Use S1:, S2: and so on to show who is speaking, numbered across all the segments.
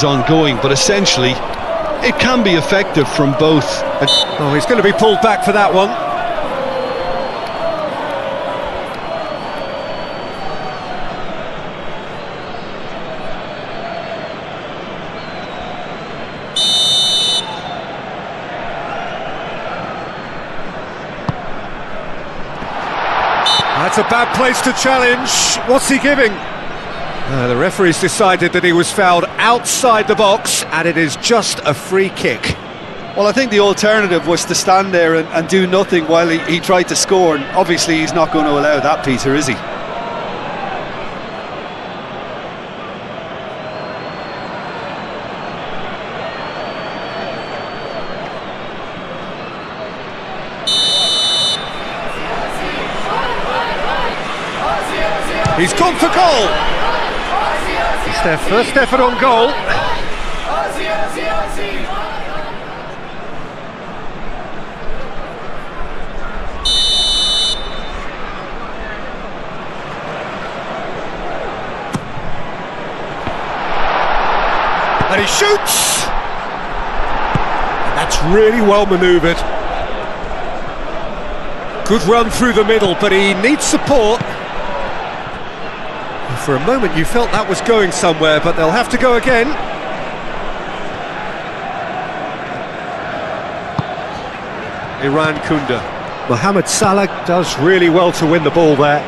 S1: is ongoing, but essentially it can be effective from both.
S2: Oh, he's going to be pulled back for that one. That's a bad place to challenge. What's he giving? The referee's decided that he was fouled outside the box, and it is just a free kick.
S1: Well, I think the alternative was to stand there and do nothing while he tried to score, and obviously he's not going to allow that, Peter, is he?
S2: He's gone for goal. It's their first effort on goal. And he shoots. And that's really well manoeuvred. Good run through the middle, but he needs support. For a moment you felt that was going somewhere, but they'll have to go again. Iran Kunda. Mohamed Salah does really well to win the ball there.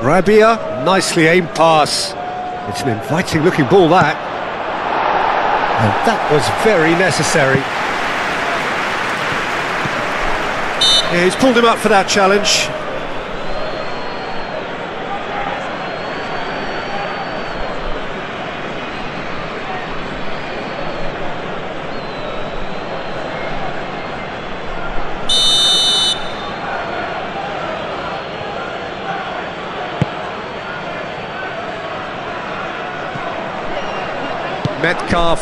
S2: Rabia, nicely aimed pass. It's an inviting looking ball, that. And that was very necessary. Yeah, he's pulled him up for that challenge. Metcalf.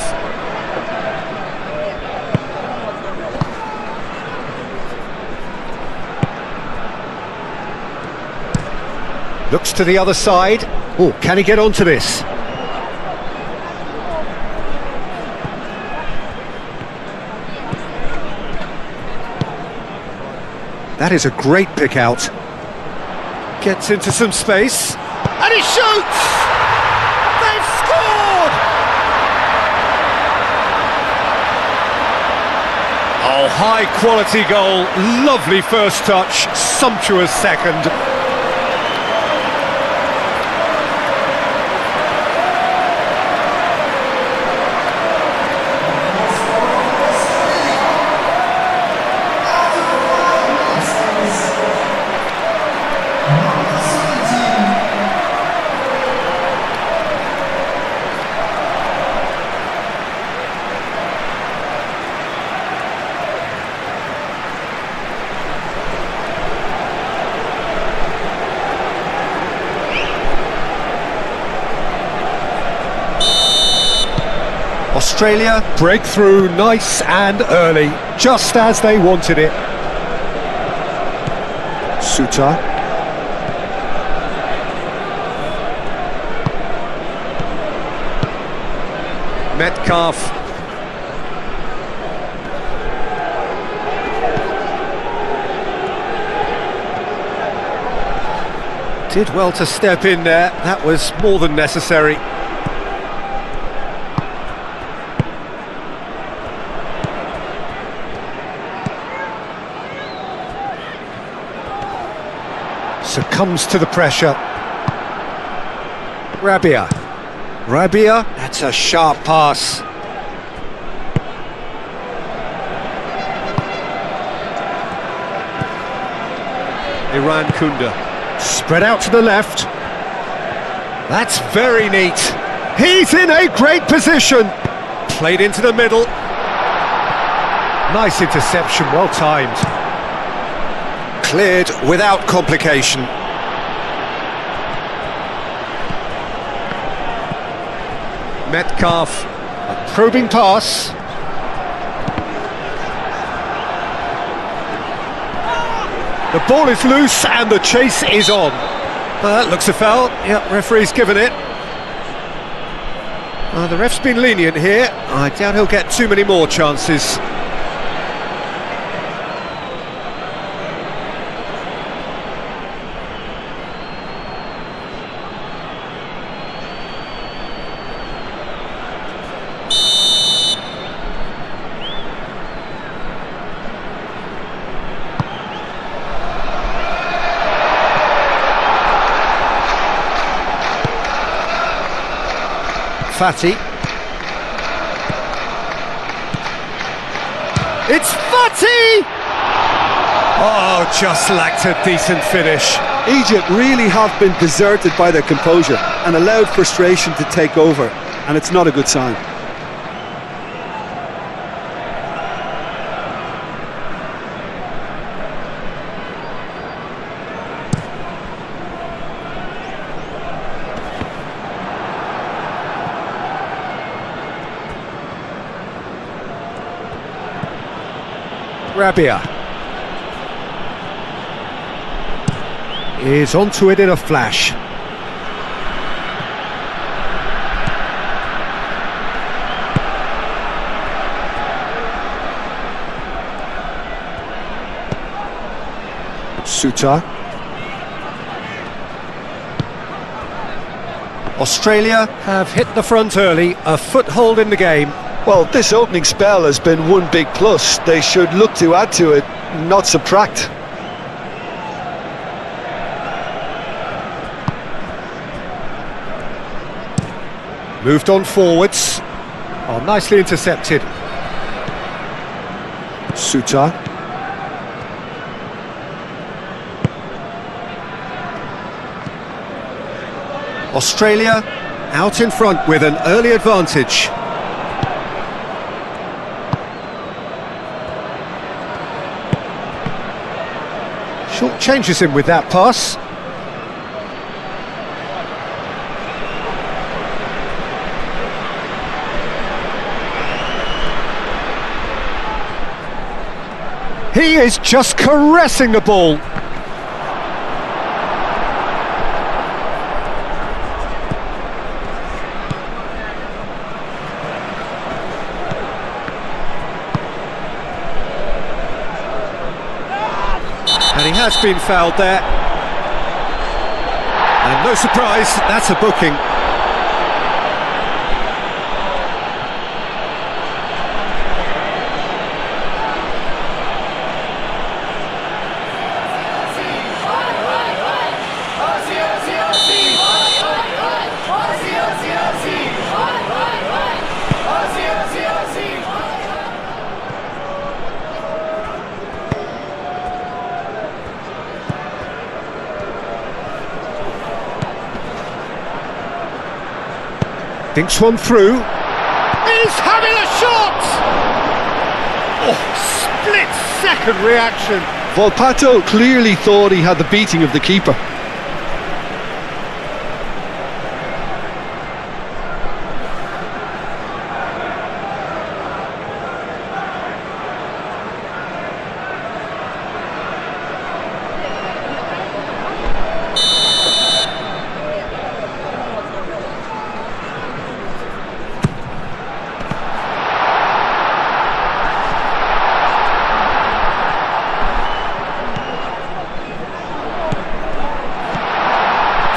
S2: Looks to the other side. Oh, can he get onto this? That is a great pick out. Gets into some space. And he shoots! They've scored! Oh, high quality goal. Lovely first touch. Sumptuous second. Australia break through nice and early, just as they wanted it. Suta. Metcalf. Did well to step in there, that was more than necessary. Succumbs to the pressure. Rabia. Rabia, that's a sharp pass. Iran Kunda. Spread out to the left. That's very neat. He's in a great position. Played into the middle. Nice interception, well timed. Cleared without complication. Metcalf, a probing pass. The ball is loose and the chase is on. Well, that looks a foul. Yep, referee's given it. The ref's been lenient here. I doubt he'll get too many more chances. Fati. It's Fati! Oh, just lacked a decent finish.
S1: Egypt really have been deserted by their composure and allowed frustration to take over, and it's not a good sign.
S2: Rabia is onto it in a flash. Suta. Australia have hit the front early, a foothold in the game.
S1: Well, this opening spell has been one big plus. They should look to add to it, not subtract.
S2: Moved on forwards. Oh, nicely intercepted.
S1: Suta.
S2: Australia out in front with an early advantage. Short changes him with that pass. He is just caressing the ball. And he has been fouled there. And no surprise, that's a booking. Thinks one through. He's having a shot! Oh, split-second reaction.
S1: Volpato clearly thought he had the beating of the keeper.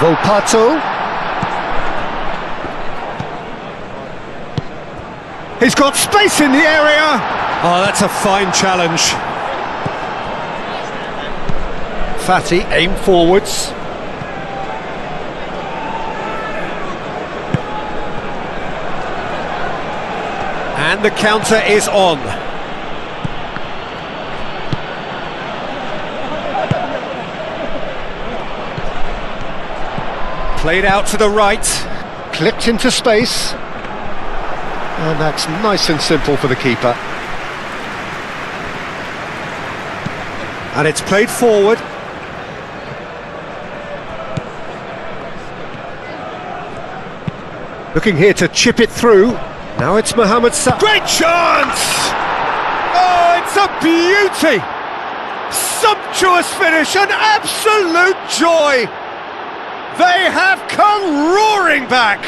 S2: Volpato. He's got space in the area. Oh, that's a fine challenge. Fati, aim forwards. And the counter is on. Played out to the right, clipped into space, and that's nice and simple for the keeper. And it's played forward. Looking here to chip it through. Now it's Mohamed Salah. Great chance! Oh, it's a beauty! Sumptuous finish, an absolute joy! They have come roaring back!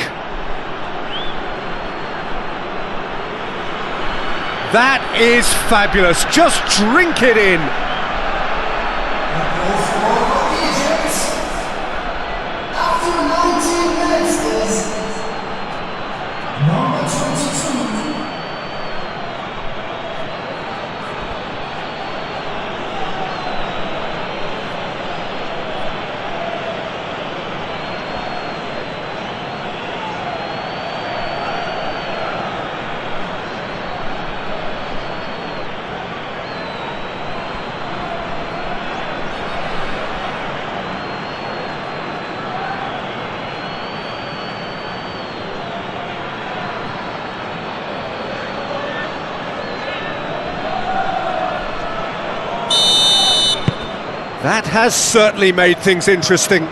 S2: That is fabulous, just drink it in!
S3: After 19 minutes is number 22.
S2: That has certainly made things interesting.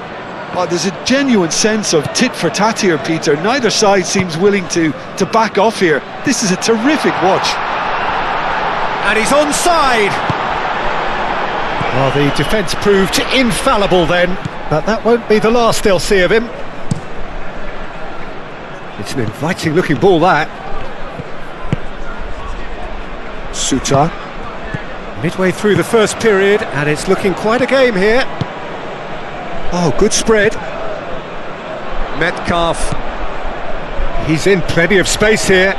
S1: Oh, there's a genuine sense of tit for tat here, Peter. Neither side seems willing to back off here. This is a terrific watch.
S2: And he's onside! Well, the defence proved infallible then, but that won't be the last they'll see of him. It's an inviting looking ball, that. Suter. Midway through the first period, and it's looking quite a game here. Oh, good spread. Metcalf. He's in plenty of space here.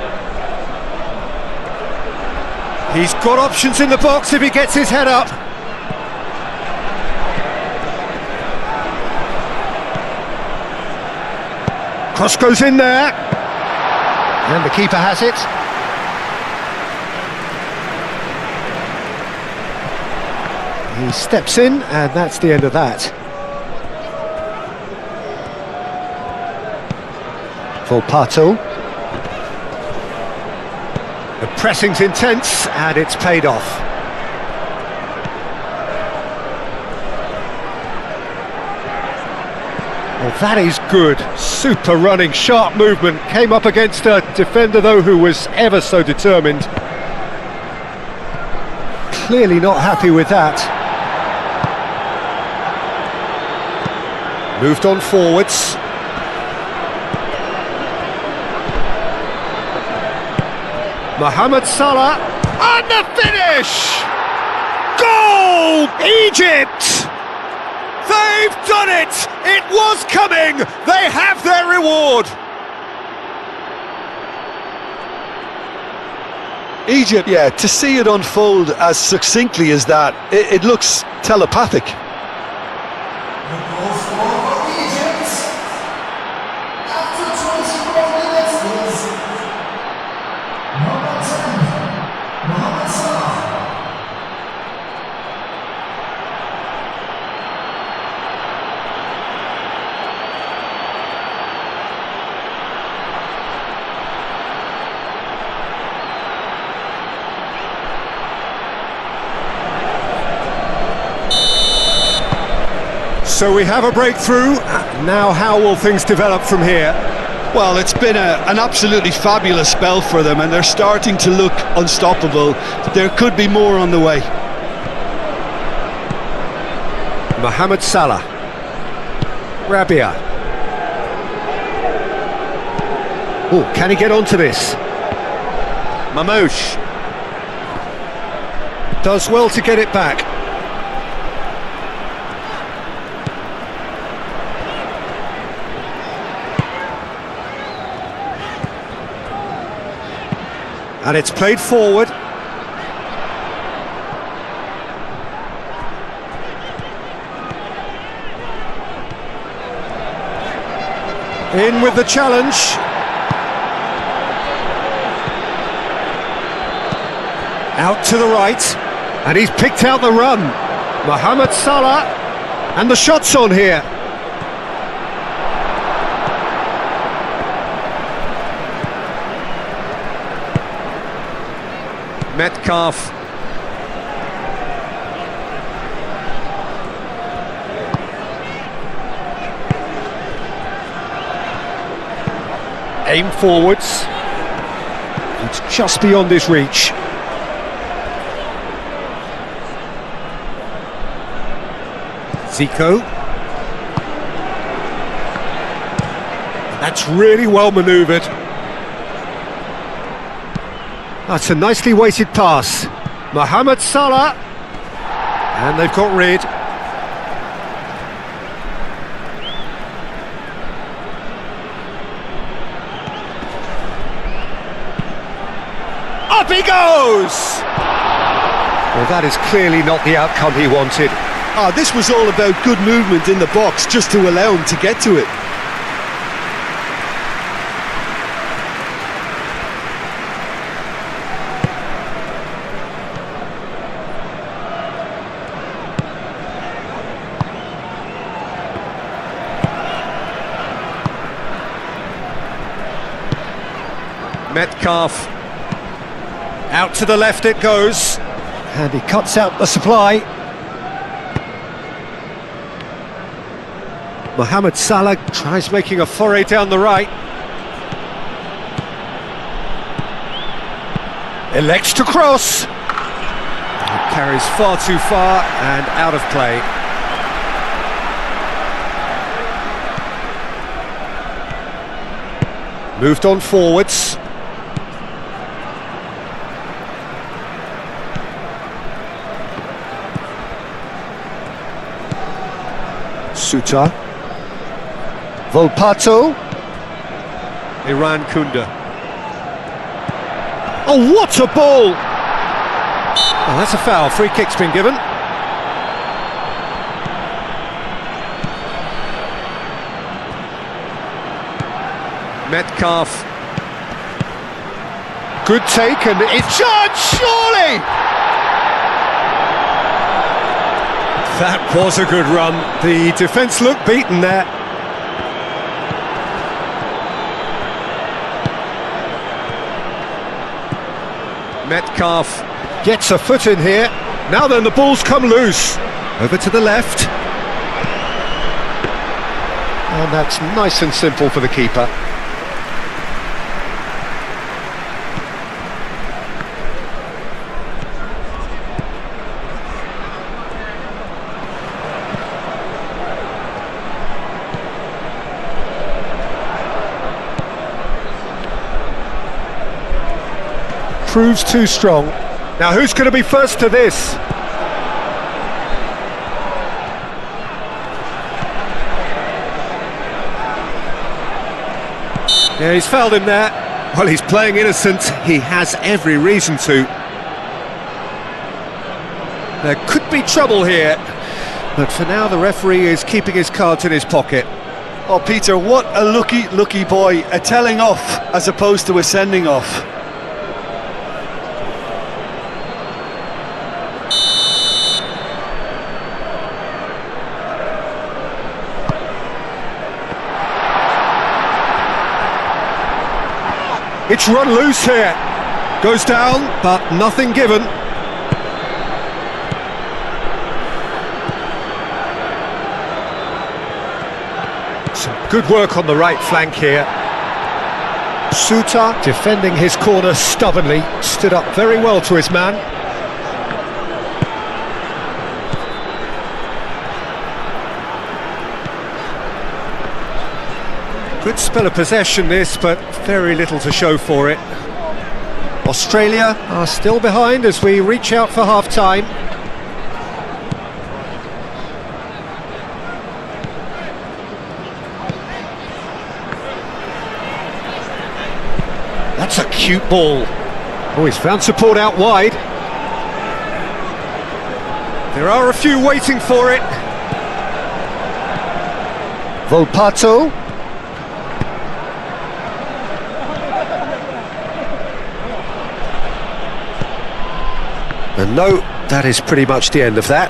S2: He's got options in the box if he gets his head up. Cross goes in there. And the keeper has it. He steps in, and that's the end of that. Volpato. The pressing's intense, and it's paid off. Well, that is good. Super running, sharp movement. Came up against a defender, though, who was ever so determined. Clearly not happy with that. Moved on forwards. Mohamed Salah, and the finish! Goal! Egypt! They've done it! It was coming! They have their reward!
S1: Egypt, yeah, to see it unfold as succinctly as that, it looks telepathic.
S3: The goal scorer for Egypt after 24 minutes is number 10, Mohamed Salah.
S2: So we have a breakthrough. Now how will things develop from here?
S1: Well, it's been an absolutely fabulous spell for them, and they're starting to look unstoppable. There could be more on the way.
S2: Mohamed Salah. Rabia. Oh, can he get onto this? Mamouche. Does well to get it back. And it's played forward. In with the challenge. Out to the right. And he's picked out the run. Mohamed Salah. And the shot's on here. Metcalf. Aim forwards. It's just beyond his reach. Zico. That's really well manoeuvred. That's a nicely weighted pass. Mohamed Salah. And they've got rid. Up he goes! Well, that is clearly not the outcome he wanted.
S1: This was all about good movement in the box just to allow him to get to it.
S2: Metcalf. Out to the left it goes. And he cuts out the supply. Mohamed Salah tries making a foray down the right. Elects to cross. It carries far too far and out of play. Moved on forwards. Suta. Volpato. Iran Kunda. Oh, what a ball! Oh, that's a foul. Free kick's been given. Metcalf. Good take, and it's charged, surely! That was a good run. The defence looked beaten there. Metcalf gets a foot in here. Now then, the ball's come loose. Over to the left. And that's nice and simple for the keeper. Proves too strong. Now who's going to be first to this? Yeah, he's fouled him there. Well, he's playing innocent. He has every reason to. There could be trouble here. But for now, the referee is keeping his cards in his pocket.
S1: Oh, Peter, what a lucky boy. A telling off as opposed to a sending off.
S2: It's run loose here. Goes down, but nothing given. Some good work on the right flank here. Suta defending his corner stubbornly. Stood up very well to his man. Good spell of possession this, but very little to show for it. Australia are still behind as we reach out for half-time. That's a cute ball. Oh, he's found support out wide. There are a few waiting for it. Volpato. And no, that is pretty much the end of that.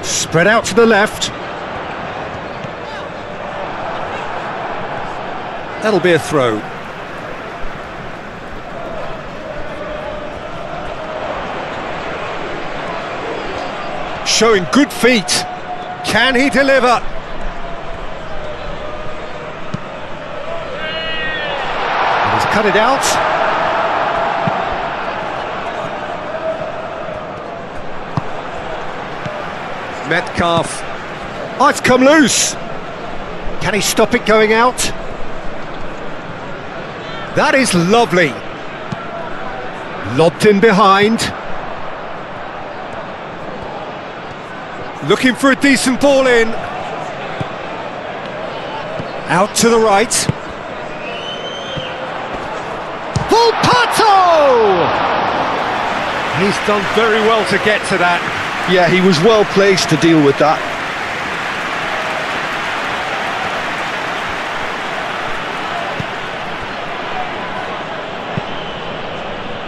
S2: Spread out to the left. That'll be a throw. Showing good feet. Can he deliver? Cut it out. Metcalf. Oh, it's come loose. Can he stop it going out? That is lovely. Lobbed in behind. Looking for a decent ball in. Out to the right. Volpato! He's done very well to get to that.
S1: Yeah, he was well placed to deal with that.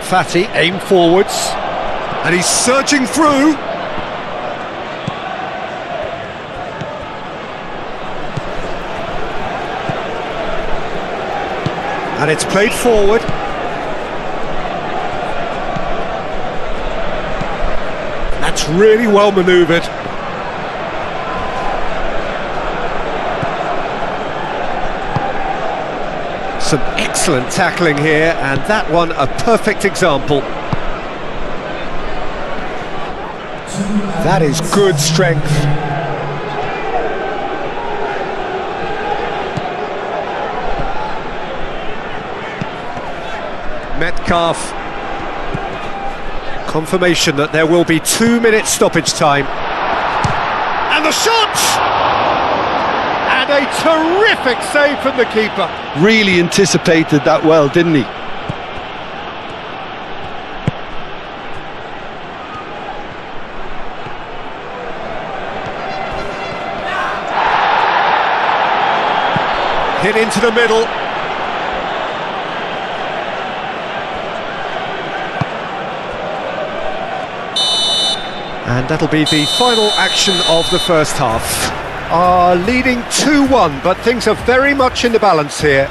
S2: Fatty aim forwards, and he's surging through. And it's played forward. That's really well manoeuvred. Some excellent tackling here, and that one a perfect example. That is good strength. Metcalf. Confirmation that there will be 2 minutes stoppage time. And the shot! And a terrific save from the keeper.
S1: Really anticipated that well, didn't he?
S2: Hit into the middle. And that'll be the final action of the first half. Are leading 2-1, but things are very much in the balance here.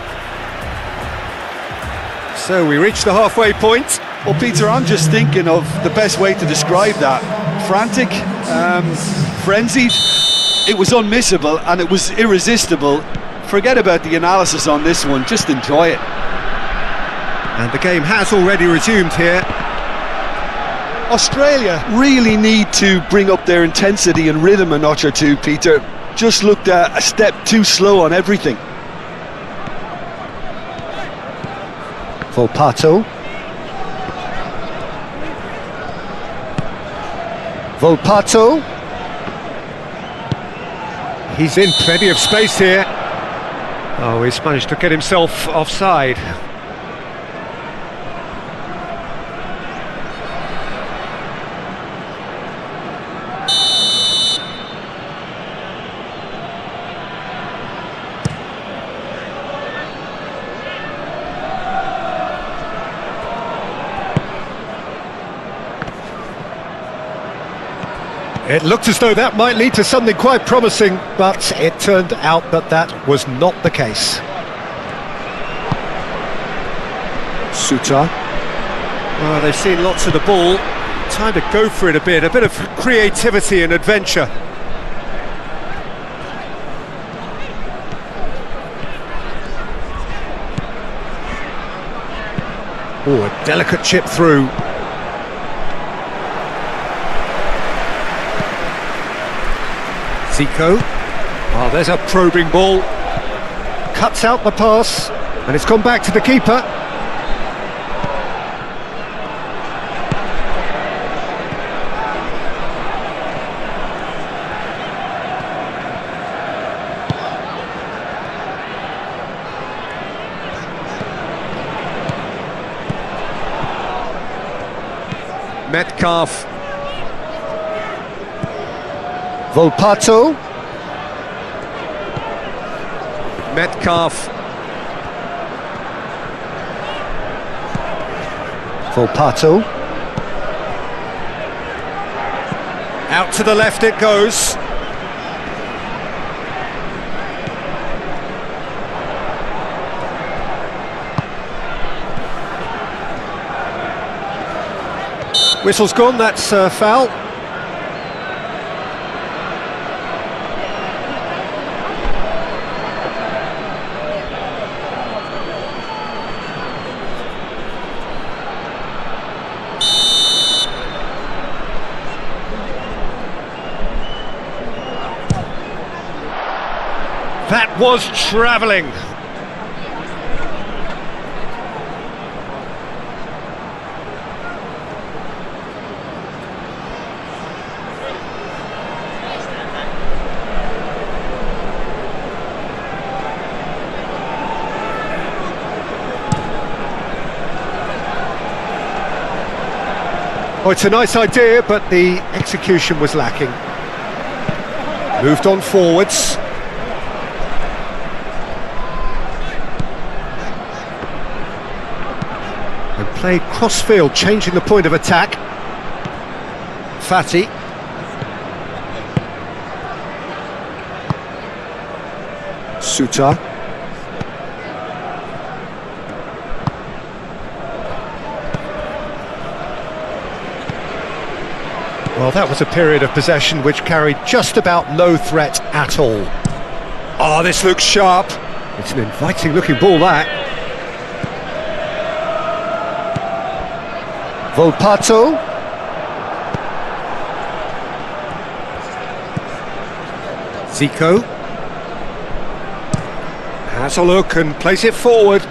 S2: So we reach the halfway point.
S1: Well, Peter, I'm just thinking of the best way to describe that. Frantic, frenzied. It was unmissable and it was irresistible. Forget about the analysis on this one, just enjoy it.
S2: And the game has already resumed here.
S1: Australia really need to bring up their intensity and rhythm a notch or two, Peter. Just looked a step too slow on everything.
S2: Volpato. Volpato. He's in plenty of space here. Oh, he's managed to get himself offside. It looked as though that might lead to something quite promising, but it turned out that that was not the case. Suta. Oh, they've seen lots of the ball. Time to go for it a bit of creativity and adventure. Oh, a delicate chip through. Zico. Oh, there's a probing ball. Cuts out the pass, and it's gone back to the keeper. Metcalf. Volpato. Metcalf. Volpato. Out to the left it goes. Whistle's gone, that's foul. That was travelling. Oh, it's a nice idea, but the execution was lacking. Moved on forwards. And played cross-field, changing the point of attack. Fati. Suta. Well, that was a period of possession which carried just about no threat at all. Oh, this looks sharp. It's an inviting-looking ball, that. Volpato. Zico. Has a look and plays it forward.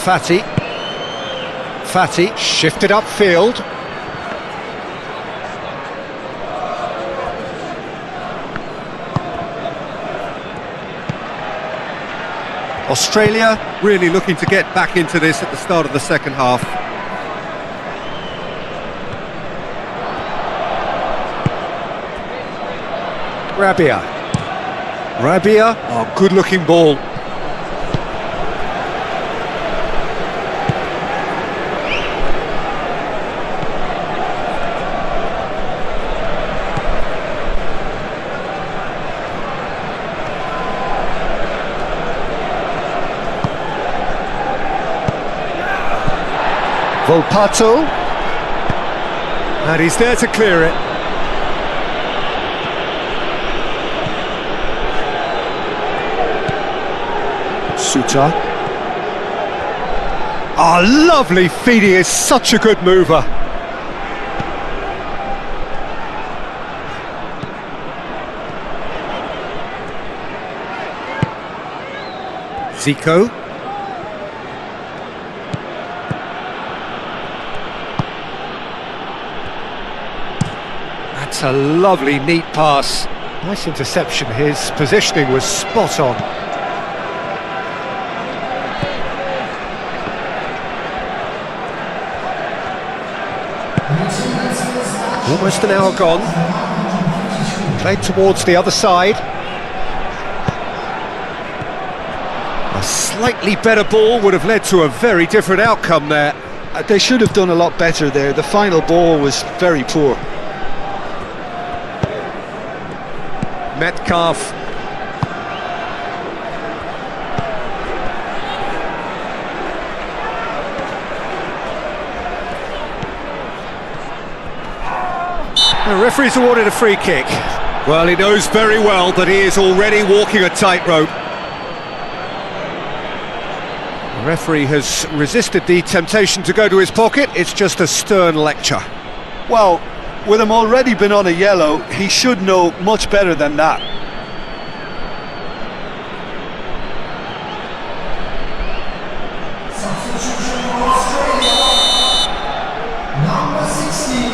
S2: Fati shifted upfield. Australia really looking to get back into this at the start of the second half. Rabia, oh, good looking ball. Volpato, and he's there to clear it. Suta. Oh, lovely feed, he is such a good mover. Zico. That's a lovely, neat pass. Nice interception, his positioning was spot on. Almost an hour gone. Played towards the other side. A slightly better ball would have led to a very different outcome there.
S1: They should have done a lot better there. The final ball was very poor.
S2: Metcalf. The referee's awarded a free kick. Well, he knows very well that he is already walking a tightrope. The referee has resisted the temptation to go to his pocket. It's just a stern lecture.
S1: Well, with him already been on a yellow, he should know much better than that.
S3: Substitution for Australia. Number 16.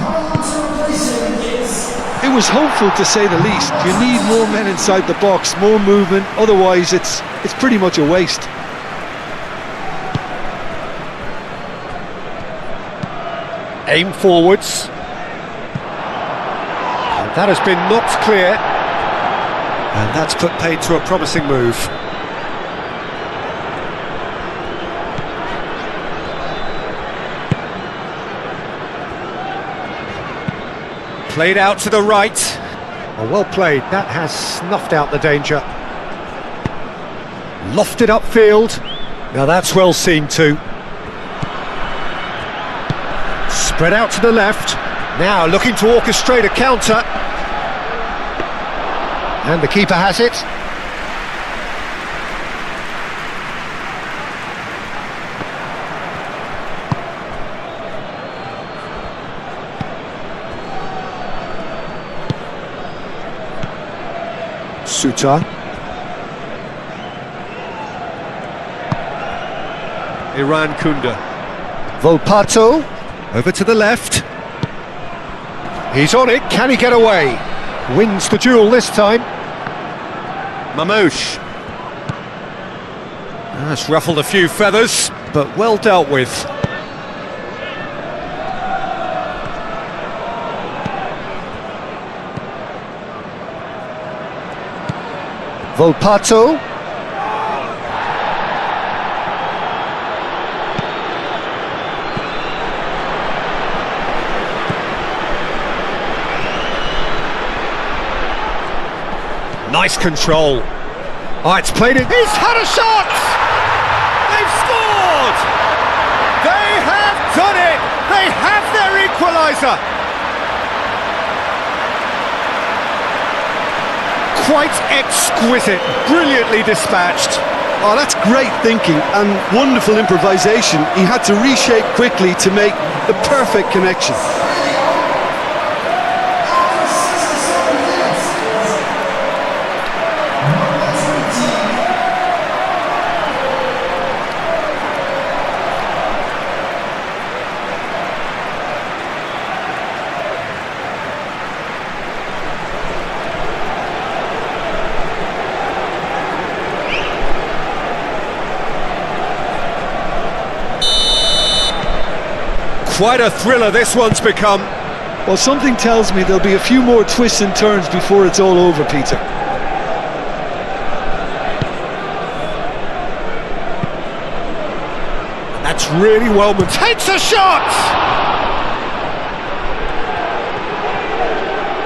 S3: Coming on to replace him is...
S1: It was hopeful, to say the least. You need more men inside the box, more movement, otherwise it's pretty much a waste.
S2: Aim forwards. And that has been knocked clear. And that's put paid to a promising move. Played out to the right. Oh, well played. That has snuffed out the danger. Lofted upfield. Now that's well seen too. Spread out to the left. Now looking to orchestrate a counter. And the keeper has it. Suta. Iran Kunda. Volpato. Over to the left. He's on it. Can he get away? Wins the duel this time. Mamouche. That's ruffled a few feathers, but well dealt with. Volpato. Nice control. Oh, it's played it. He's had a shot! They've scored! They have done it! They have their equaliser! Quite exquisite, brilliantly dispatched.
S1: Oh, that's great thinking and wonderful improvisation. He had to reshape quickly to make the perfect connection.
S2: Quite a thriller this one's become.
S1: Well, something tells me there'll be a few more twists and turns before it's all over, Peter.
S2: That's really well. Takes a shot!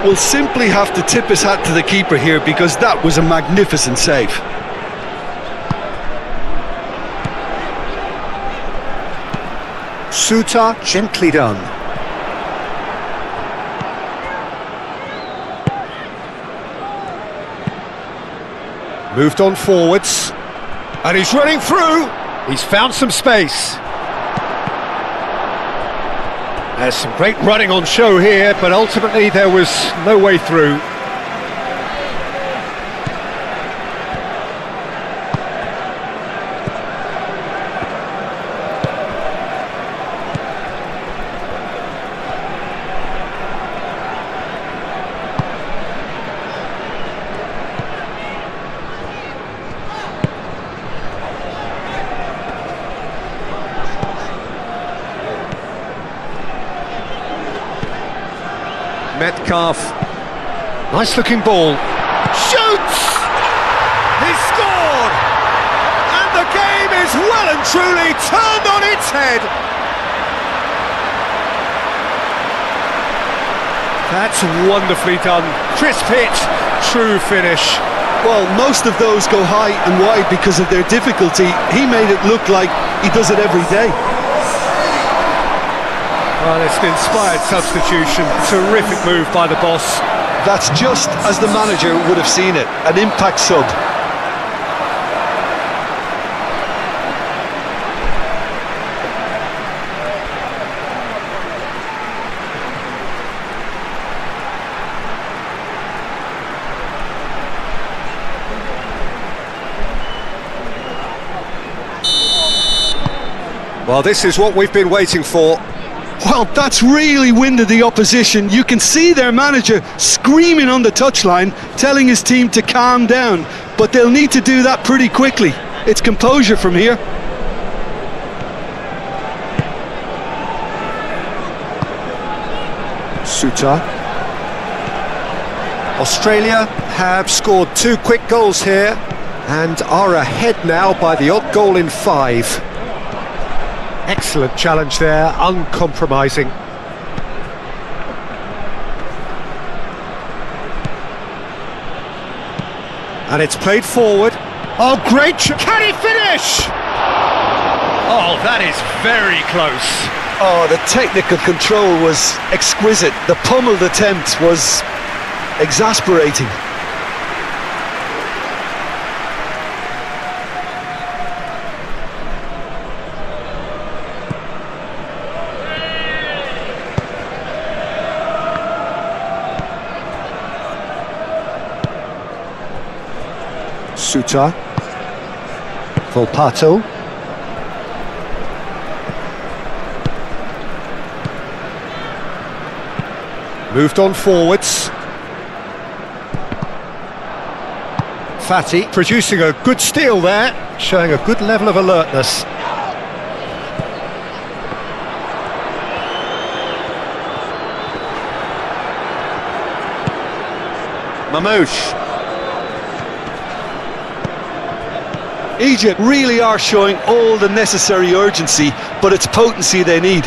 S1: We'll simply have to tip his hat to the keeper here because that was a magnificent save.
S2: Suta, gently done. Moved on forwards. And he's running through. He's found some space. There's some great running on show here, but ultimately there was no way through. Metcalf. Nice looking ball. Shoots! He scored! And the game is well and truly turned on its head. That's wonderfully done. Crisp hit, true finish.
S1: Well, most of those go high and wide because of their difficulty. He made it look like he does it every day.
S2: Well, it's an inspired substitution. Terrific move by the boss.
S1: That's just as the manager would have seen it, an impact sub.
S2: Well, this is what we've been waiting for.
S1: Well, that's really winded the opposition. You can see their manager screaming on the touchline, telling his team to calm down. But they'll need to do that pretty quickly. It's composure from here.
S2: Suta. Australia have scored 2 quick goals here and are ahead now by the odd goal in 5. Excellent challenge there, uncompromising. And it's played forward. Oh, great! Can he finish? Oh, that is very close.
S1: Oh, the technical control was exquisite. The pummeled attempt was exasperating.
S2: Suter. Volpato. Moved on forwards. Fati producing a good steal there, showing a good level of alertness. Mamouche.
S1: Egypt really are showing all the necessary urgency, but it's potency they need.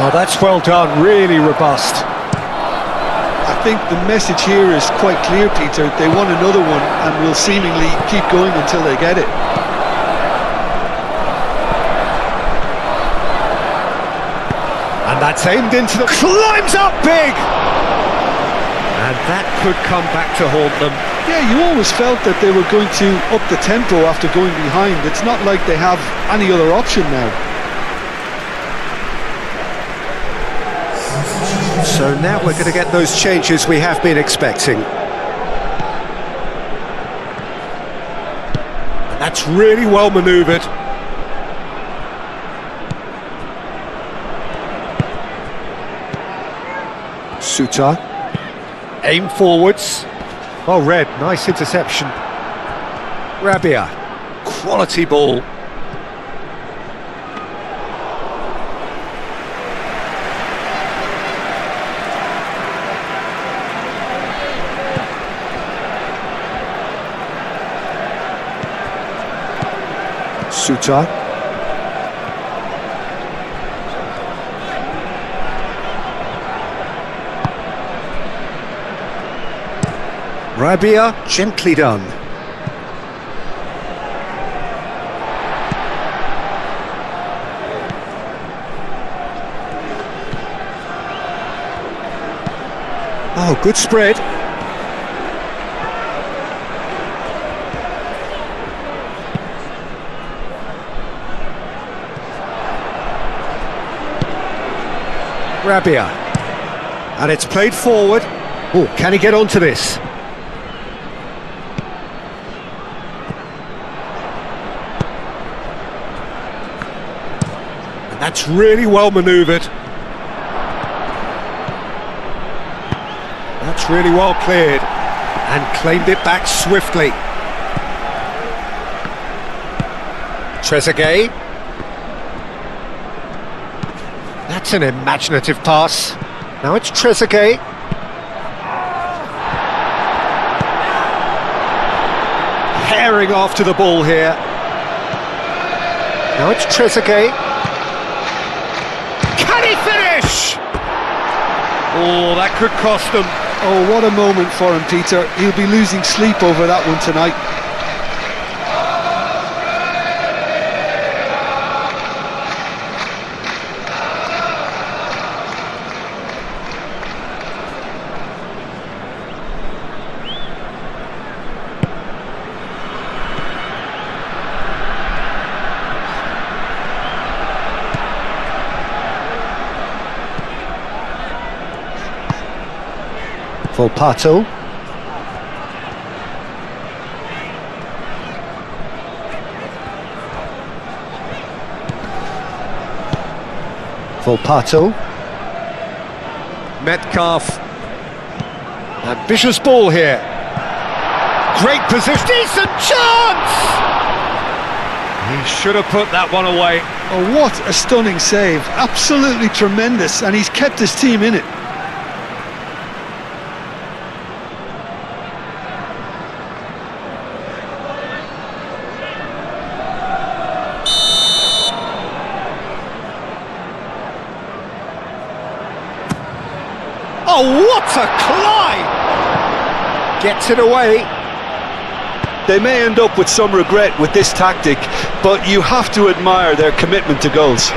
S2: Oh, that's well done, really robust.
S1: I think the message here is quite clear, Peter. They want another one and will seemingly keep going until they get it.
S2: And that's aimed into the... climbs up big! And that could come back to haunt them.
S1: Yeah, you always felt that they were going to up the tempo after going behind. It's not like they have any other option now.
S2: So now we're going to get those changes we have been expecting. And that's really well manoeuvred. Suter. Aim forwards. Oh, Red, nice interception. Rabia. Quality ball. Suter. Rabia, gently done. Oh, good spread. Rabia, and it's played forward. Oh, can he get onto this? And that's really well manoeuvred. That's really well cleared and claimed it back swiftly. Trezeguet. That's an imaginative pass. Now it's Trezeguet. Herring after the ball here. Now it's Trezeguet. Can he finish? Oh, that could cost them.
S1: Oh, what a moment for him, Peter. He'll be losing sleep over that one tonight.
S2: Volpato. Volpato. Metcalf. Ambitious ball here. Great position. Decent chance! He should have put that one away.
S1: Oh, what a stunning save. Absolutely tremendous, and he's kept his team in it.
S2: Oh, what a climb! Gets it away.
S1: They may end up with some regret with this tactic, but you have to admire their commitment to goals.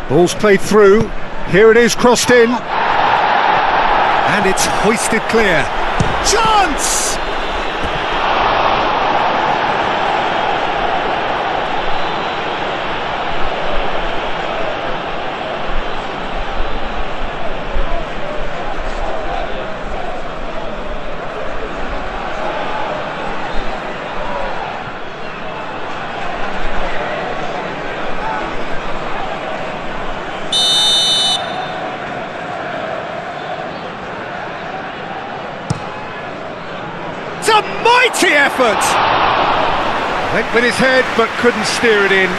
S2: Ball's played through. Here it is, crossed in. And it's hoisted clear. Chance! effort. Went with his head, but couldn't steer it in.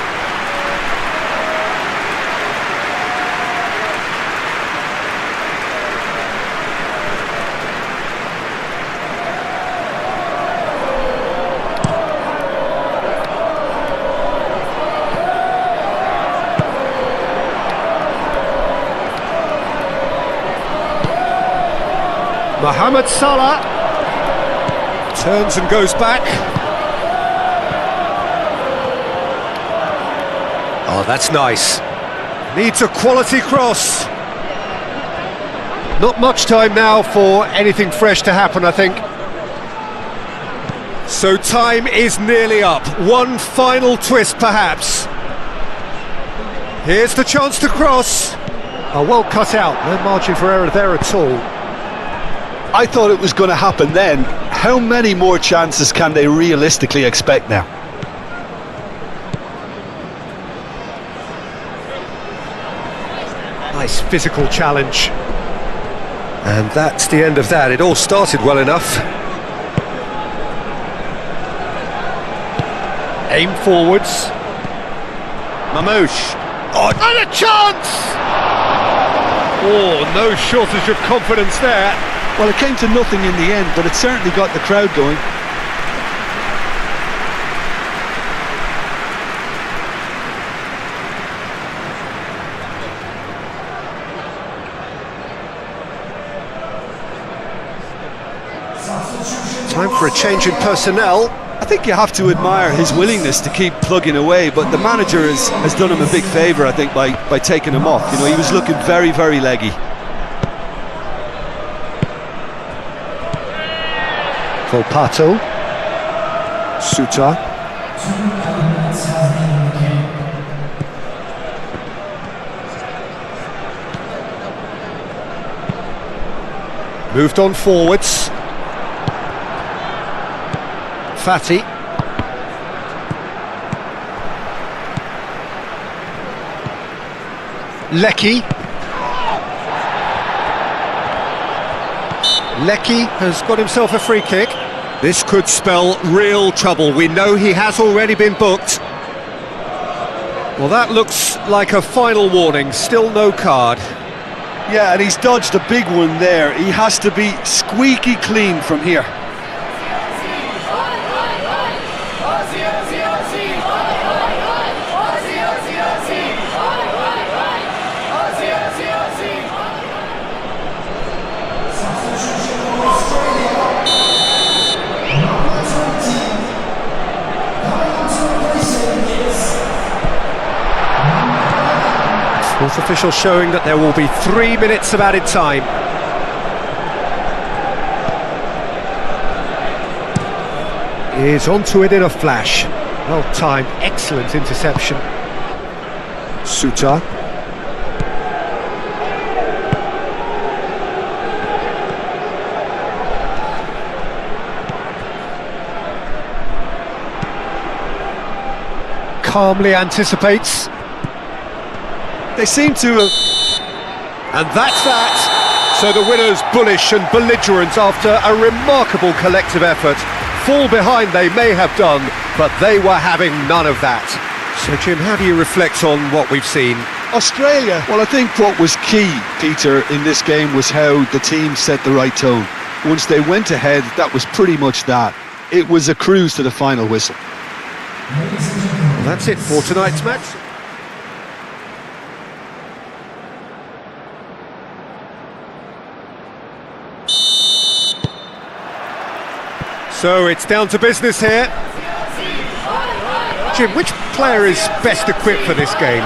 S2: Mohamed Salah turns and goes back. Oh, that's nice. Needs a quality cross. Not much time now for anything fresh to happen, I think. So time is nearly up. One final twist, perhaps. Here's the chance to cross. Oh, well cut out. No margin for error there at all.
S1: I thought it was going to happen then. How many more chances can they realistically expect now?
S2: Nice physical challenge. And that's the end of that. It all started well enough. Aim forwards. Mamouche. Oh, and a chance! Oh, no shortage of confidence there.
S1: Well, it came to nothing in the end, but it certainly got the crowd going.
S2: Time for a change in personnel.
S1: I think you have to admire his willingness to keep plugging away, but the manager has done him a big favour, I think, by taking him off. You know, he was looking very, very leggy.
S2: Volpato. Suta. Moved on forwards. Fati. Lecky. Lecky has got himself a free kick. This could spell real trouble. We know he has already been booked. Well, that looks like a final warning. Still no card.
S1: Yeah, and he's dodged a big one there. He has to be squeaky clean from here.
S2: Fourth official showing that there will be 3 minutes of added time. Is onto it in a flash. Well timed, excellent interception. Suta. Calmly anticipates.
S1: They seem to have...
S2: And that's that. So the winners bullish and belligerent after a remarkable collective effort. Fall behind they may have done, but they were having none of that. So Jim, how do you reflect on what we've seen?
S1: Australia, well, I think what was key, Peter, in this game was how the team set the right tone. Once they went ahead, that was pretty much that. It was a cruise to the final whistle.
S2: Well, that's it for tonight's match. So it's down to business here. Jim, which player is best equipped for this game?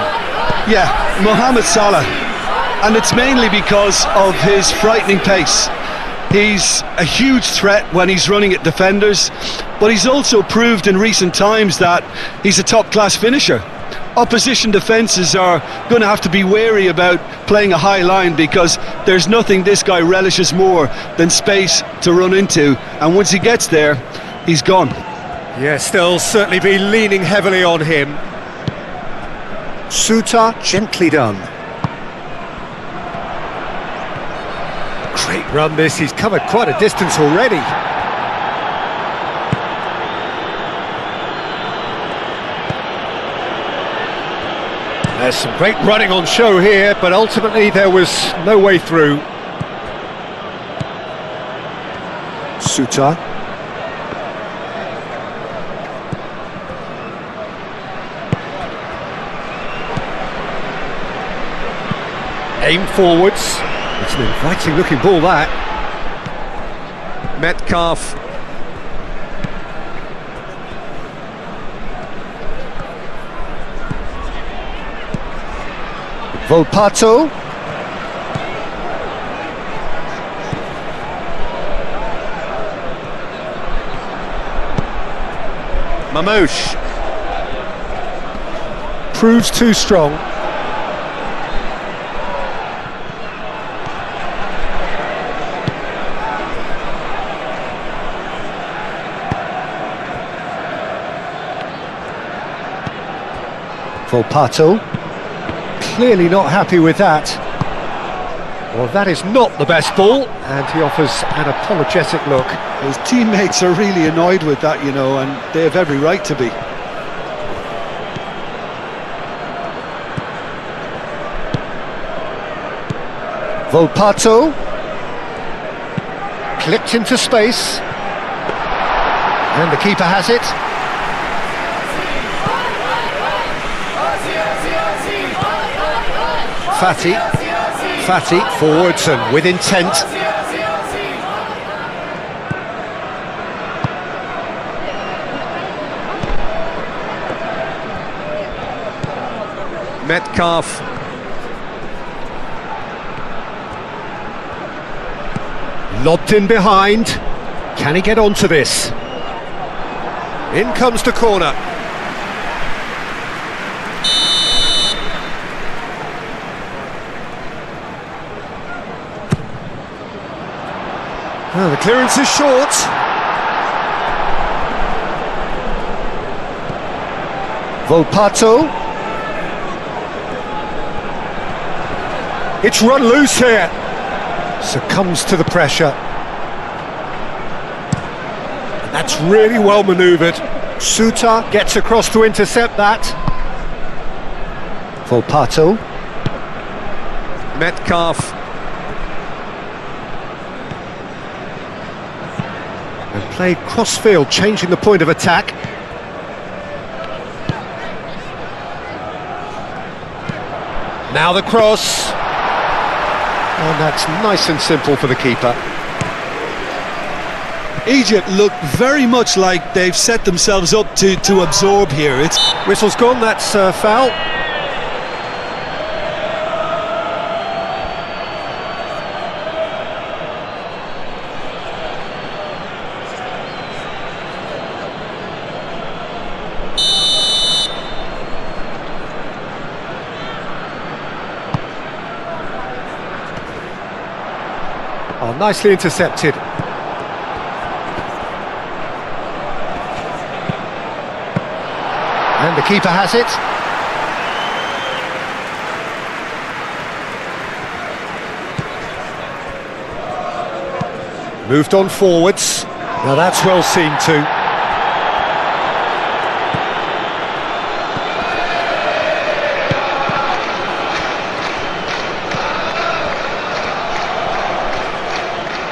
S1: Yeah, Mohamed Salah. And it's mainly because of his frightening pace. He's a huge threat when he's running at defenders, but he's also proved in recent times that he's a top-class finisher. Opposition defences are going to have to be wary about playing a high line because there's nothing this guy relishes more than space to run into, and once he gets there, he's gone.
S2: Yes, they'll certainly be leaning heavily on him. Suta, gently done. Great run this, he's covered quite a distance already. There's some great running on show here, but ultimately there was no way through. Suter. Aim forwards. It's an inviting looking ball, that. Metcalf. Volpato. Mamouche. Proves too strong. Volpato. Clearly not happy with that. Well, that is not the best ball, and he offers an apologetic look.
S1: His teammates are really annoyed with that, you know, and they have every right to be.
S2: Volpato. Clipped into space. And the keeper has it. Fati forwards and with intent. Metcalf. Lobbed in behind. Can he get onto this? In comes the corner. Oh, the clearance is short. Volpato. It's run loose here. Succumbs to the pressure. And that's really well manoeuvred. Suter gets across to intercept that. Volpato. Metcalf. And played cross-field, changing the point of attack. Now the cross. And that's nice and simple for the keeper.
S1: Egypt look very much like they've set themselves up to absorb here. It's
S2: Whistle's gone, that's foul. Oh, nicely intercepted. And the keeper has it. Moved on forwards. Now that's well seen too.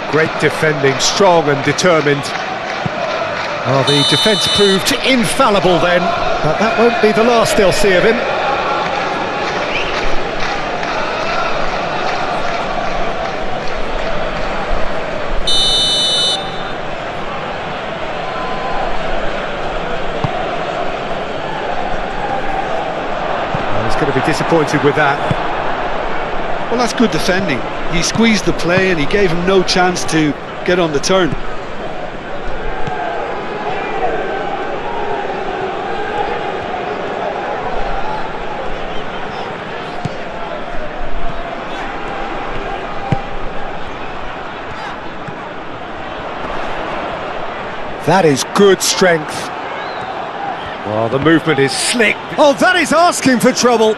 S2: Great defending, strong and determined. Oh, the defence proved infallible then, but that won't be the last they'll see of him. Oh, he's going to be disappointed with that.
S1: well, that's good defending. He squeezed the play and he gave him no chance to get on the turn.
S2: That is good strength. Oh, the movement is slick. Oh, that is asking for trouble.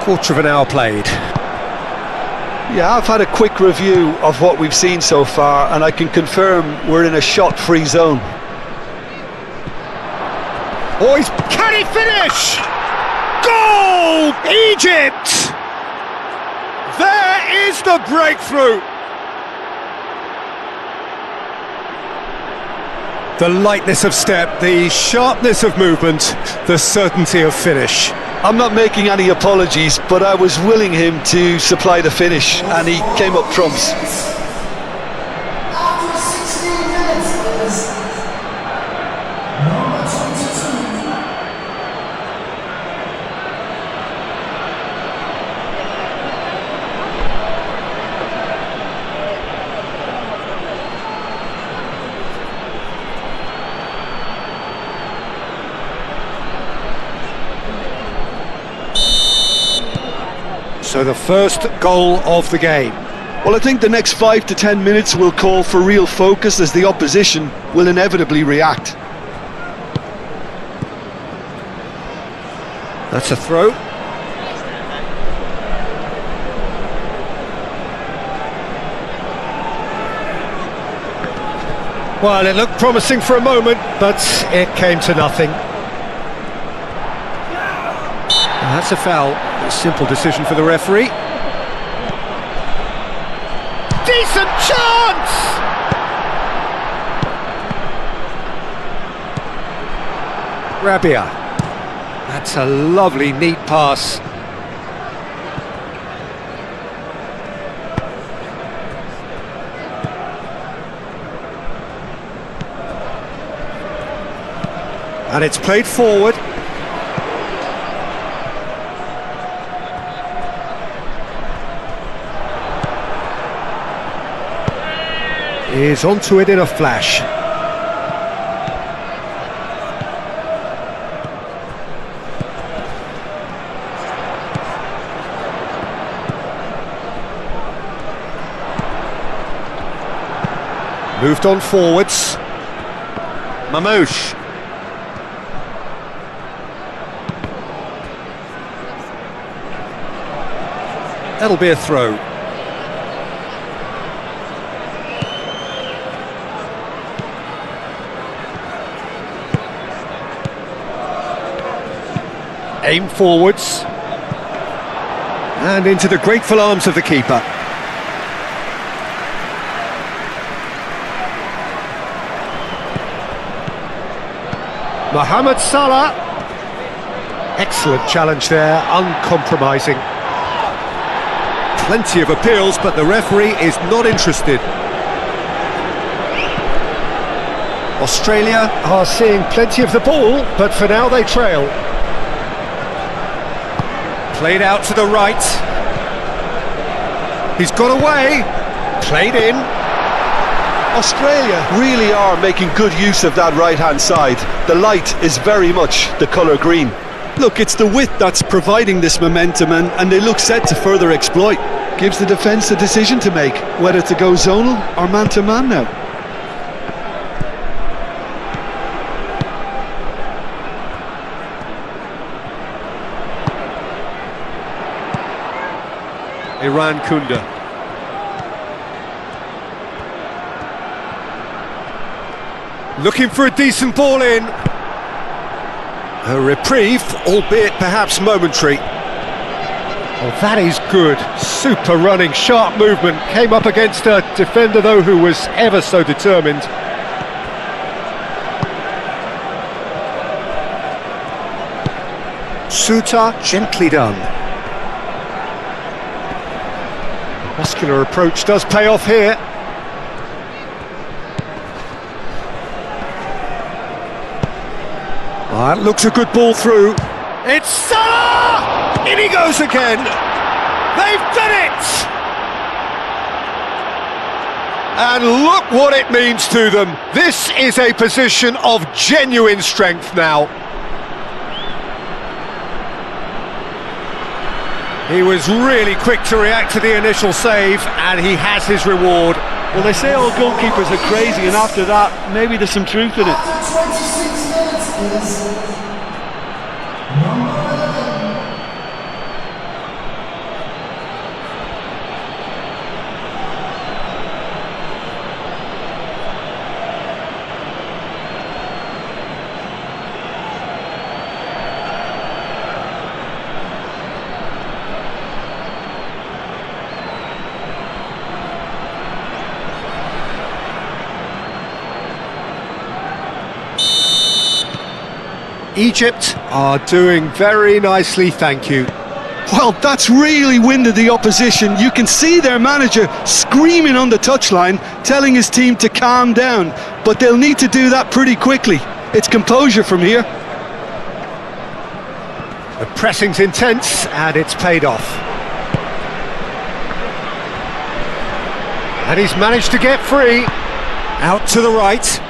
S2: Quarter of an hour played.
S1: Yeah, I've had a quick review of what we've seen so far, and I can confirm we're in a shot-free zone.
S2: Oh, can he finish? Goal! Egypt! There is the breakthrough! The lightness of step, the sharpness of movement, the certainty of finish.
S1: I'm not making any apologies, but I was willing him to supply the finish, and he came up trumps.
S3: After 16 minutes is number 22.
S2: So the first goal of the game.
S1: Well, I think the next 5 to 10 minutes will call for real focus, as the opposition will inevitably react.
S2: That's a throw. Well, it looked promising for a moment, but it came to nothing. And that's a foul. A simple decision for the referee. Decent chance! Rabia. That's a lovely, neat pass. And it's played forward. Is onto it in a flash. Moved on forwards. Mamouche. That'll be a throw. Aim forwards. And into the grateful arms of the keeper. Mohamed Salah. Excellent challenge there, uncompromising. Plenty of appeals, but the referee is not interested. Australia are seeing plenty of the ball, but for now they trail. Played out to the right. He's got away. Played in.
S1: Australia really are making good use of that right-hand side. The light is very much the colour green. Look, it's the width that's providing this momentum, and they look set to further exploit. Gives the defence a decision to make, whether to go zonal or man-to-man now.
S2: Iran Kunda. Looking for a decent ball in. A reprieve, albeit perhaps momentary. Oh, that is good. Super running, sharp movement. Came up against a defender, though, who was ever so determined. Suta, gently done. Muscular approach does pay off here. That looks a good ball through. It's Salah! In he goes again. They've done it! And look what it means to them. This is a position of genuine strength now. He was really quick to react to the initial save, and he has his reward.
S1: Well, they say all goalkeepers are crazy, and after that, maybe there's some truth in it.
S3: After 26 minutes is number 11.
S2: Egypt are doing very nicely, thank you.
S1: Well, that's really winded the opposition. You can see their manager screaming on the touchline, telling his team to calm down, but they'll need to do that pretty quickly. It's composure from here.
S2: The pressing's intense, and it's paid off. And he's managed to get free. Out to the right.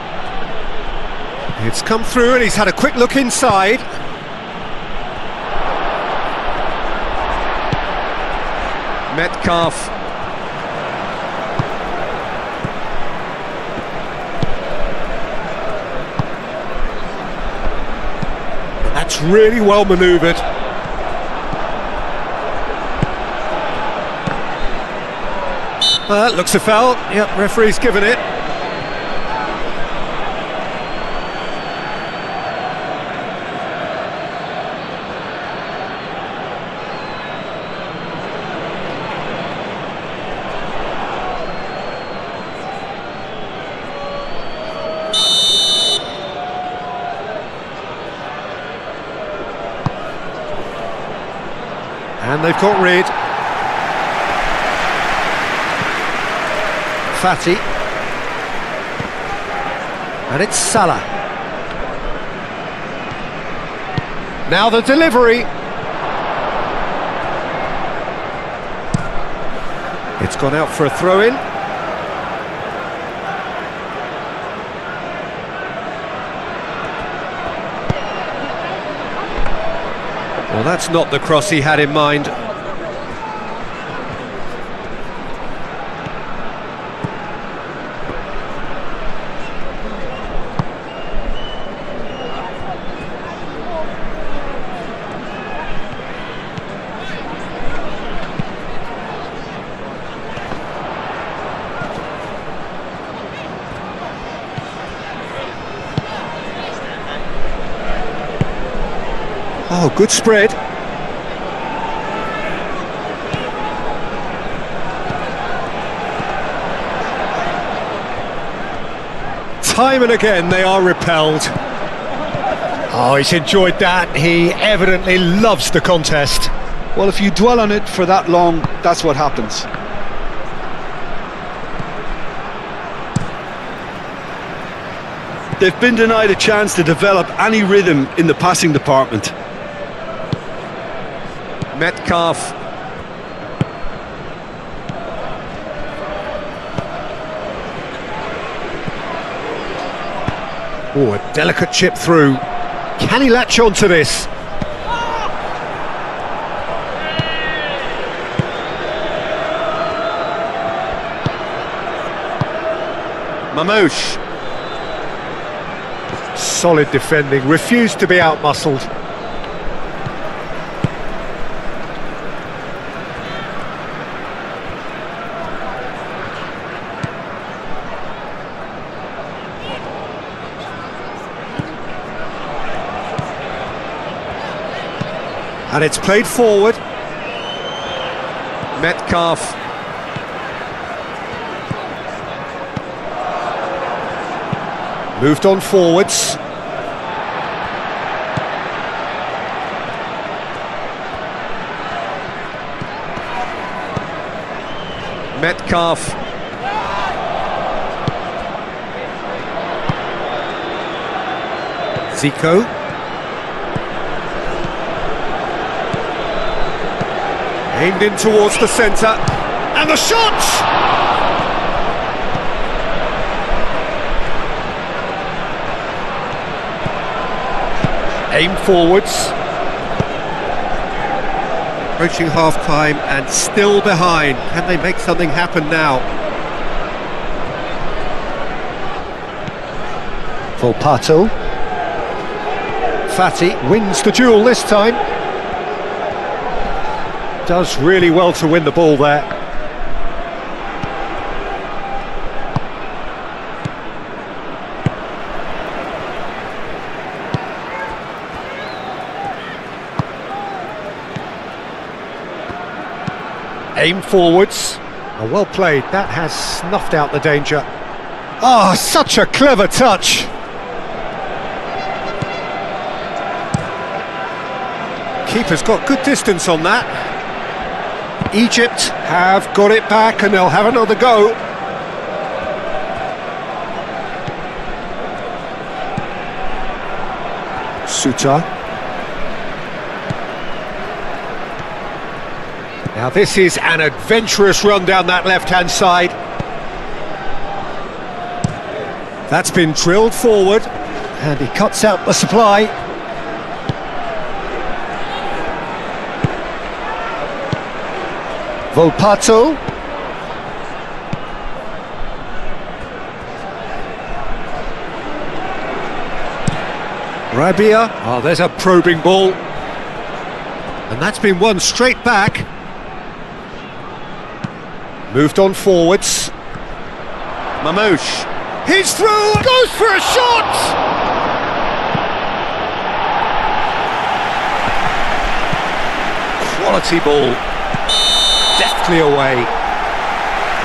S2: It's come through, and he's had a quick look inside. Metcalf. That's really well manoeuvred. Looks a foul. Yep, referee's given it. And they've got rid. Fati. And it's Salah. Now the delivery. It's gone out for a throw-in. Well, that's not the cross he had in mind. Oh, good spread. Time and again they are repelled. Oh, he's enjoyed that. He evidently loves the contest.
S1: Well, if you dwell on it for that long, that's what happens. They've been denied a chance to develop any rhythm in the passing department.
S2: Metcalf. Oh, a delicate chip through. Can he latch on to this? Mamouche. Solid defending, refused to be outmuscled. And it's played forward. Metcalf. Moved on forwards. Metcalf. Zico. Aimed in towards the centre, and the shot! Aim forwards. Approaching half-time and still behind. Can they make something happen now? For Pato. Fati wins the duel this time. Does really well to win the ball there. Aim forwards. Oh, well played. That has snuffed out the danger. Oh, such a clever touch. Keeper's got good distance on that. Egypt have got it back and they'll have another go. Suta. Now this is an adventurous run down that left-hand side. That's been drilled forward, and he cuts out the supply. Volpato. Rabia. Oh, there's a probing ball. And that's been won straight back. Moved on forwards. Mamouche. He's through! Goes for a shot! Quality ball. Deftly away.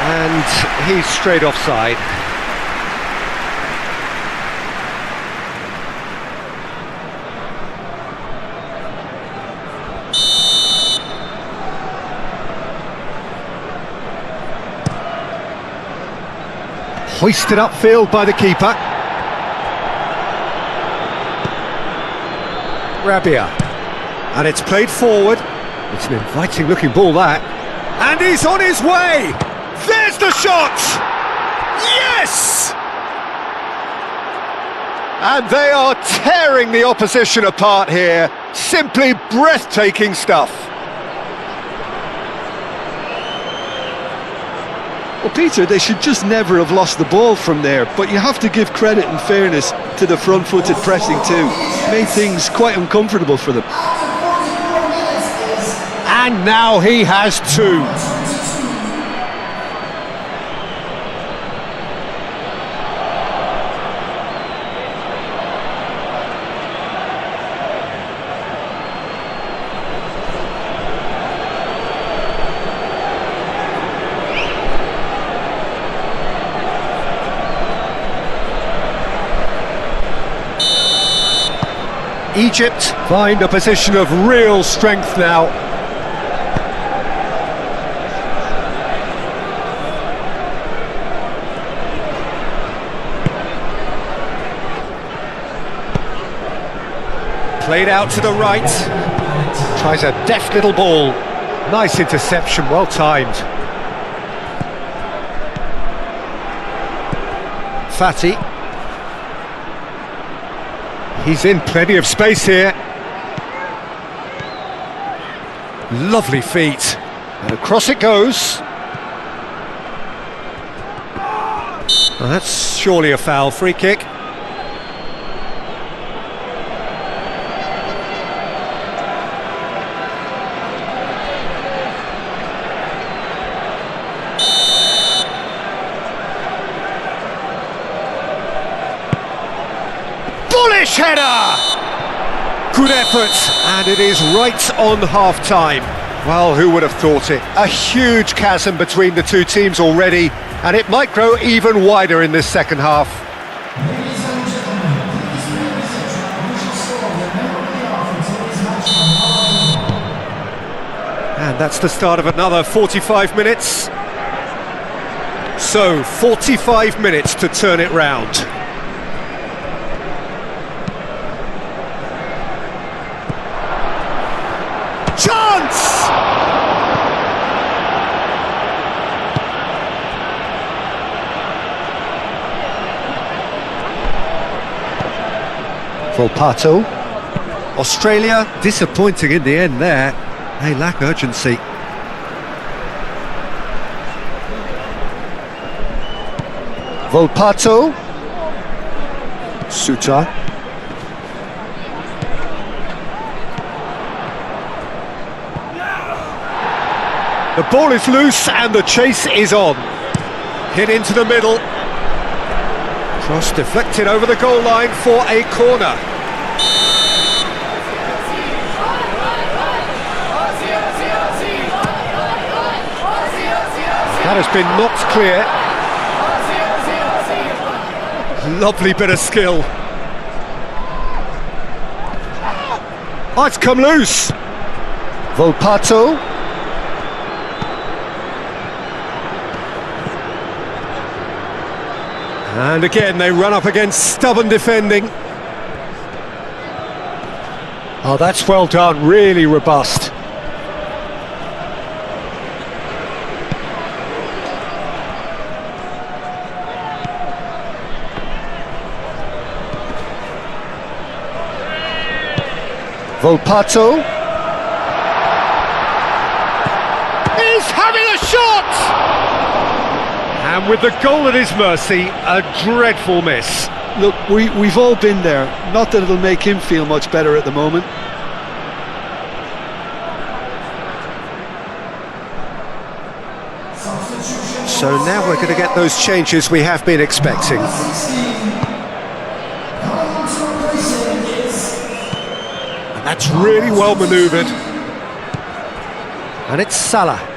S2: And he's straight offside. Hoisted upfield by the keeper. Rabia. And it's played forward. It's an inviting looking ball, that. And he's on his way! There's the shot! Yes! And they are tearing the opposition apart here. Simply breathtaking stuff.
S1: Well, Peter, they should just never have lost the ball from there, but you have to give credit and fairness to the front-footed pressing too. Made things quite uncomfortable for them.
S2: And now he has two. Egypt find a position of real strength now. Played out to the right. Tries a deft little ball. Nice interception, well timed. Fati. He's in plenty of space here. Lovely feet. And across it goes. Well, that's surely a foul. Free kick. Bullish header! Good effort, and it is right on half-time. Well, who would have thought it? A huge chasm between the two teams already, and it might grow even wider in this second half.
S3: Ladies and gentlemen, please make the official score of the penalty half until this match on.
S2: And that's the start of another 45 minutes. So, 45 minutes to turn it round. Chance! Volpato. Australia disappointing in the end there. They lack urgency. Volpato. Suta. The ball is loose and the chase is on. Hit into the middle. Cross deflected over the goal line for a corner. That has been knocked clear. Lovely bit of skill. Oh, it's come loose. Volpato. And again they run up against stubborn defending. Oh, that's well done, really robust. Volpato. He's having a shot! And with the goal at his mercy, a dreadful miss.
S1: Look, we've all been there. Not that it'll make him feel much better at the moment.
S2: So now we're going to get those changes we have been expecting. And that's really well manoeuvred. And it's Salah.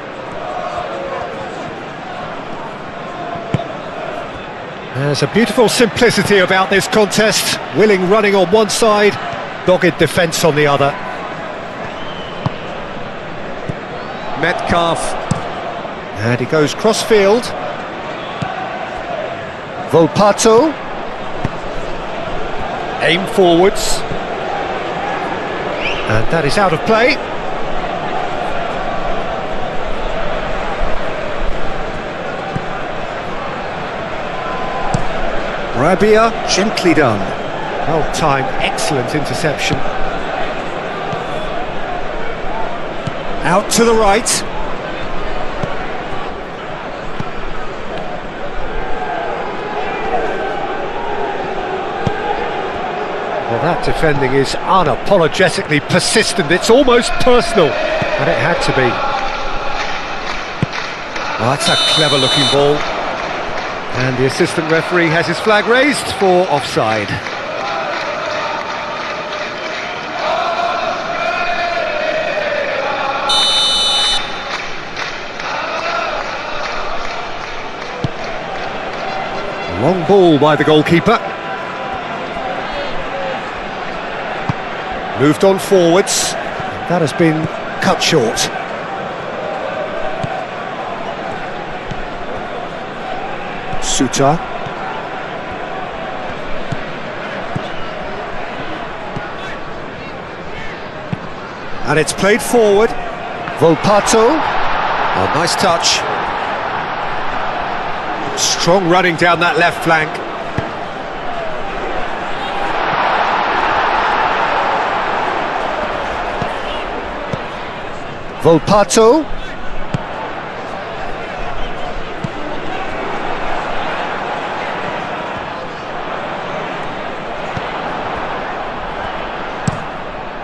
S2: There's a beautiful simplicity about this contest. Willing running on one side, dogged defence on the other. Metcalf. And he goes cross-field. Volpato. Aim forwards. And that is out of play. Rabia, gently done. Well timed, excellent interception. Out to the right. Well, that defending is unapologetically persistent. It's almost personal, and it had to be. Oh, that's a clever looking ball. And the assistant referee has his flag raised for offside. Long ball by the goalkeeper. Moved on forwards. That has been cut short. Suta. And it's played forward. Volpato. Oh, nice touch. Strong running down that left flank. Volpato.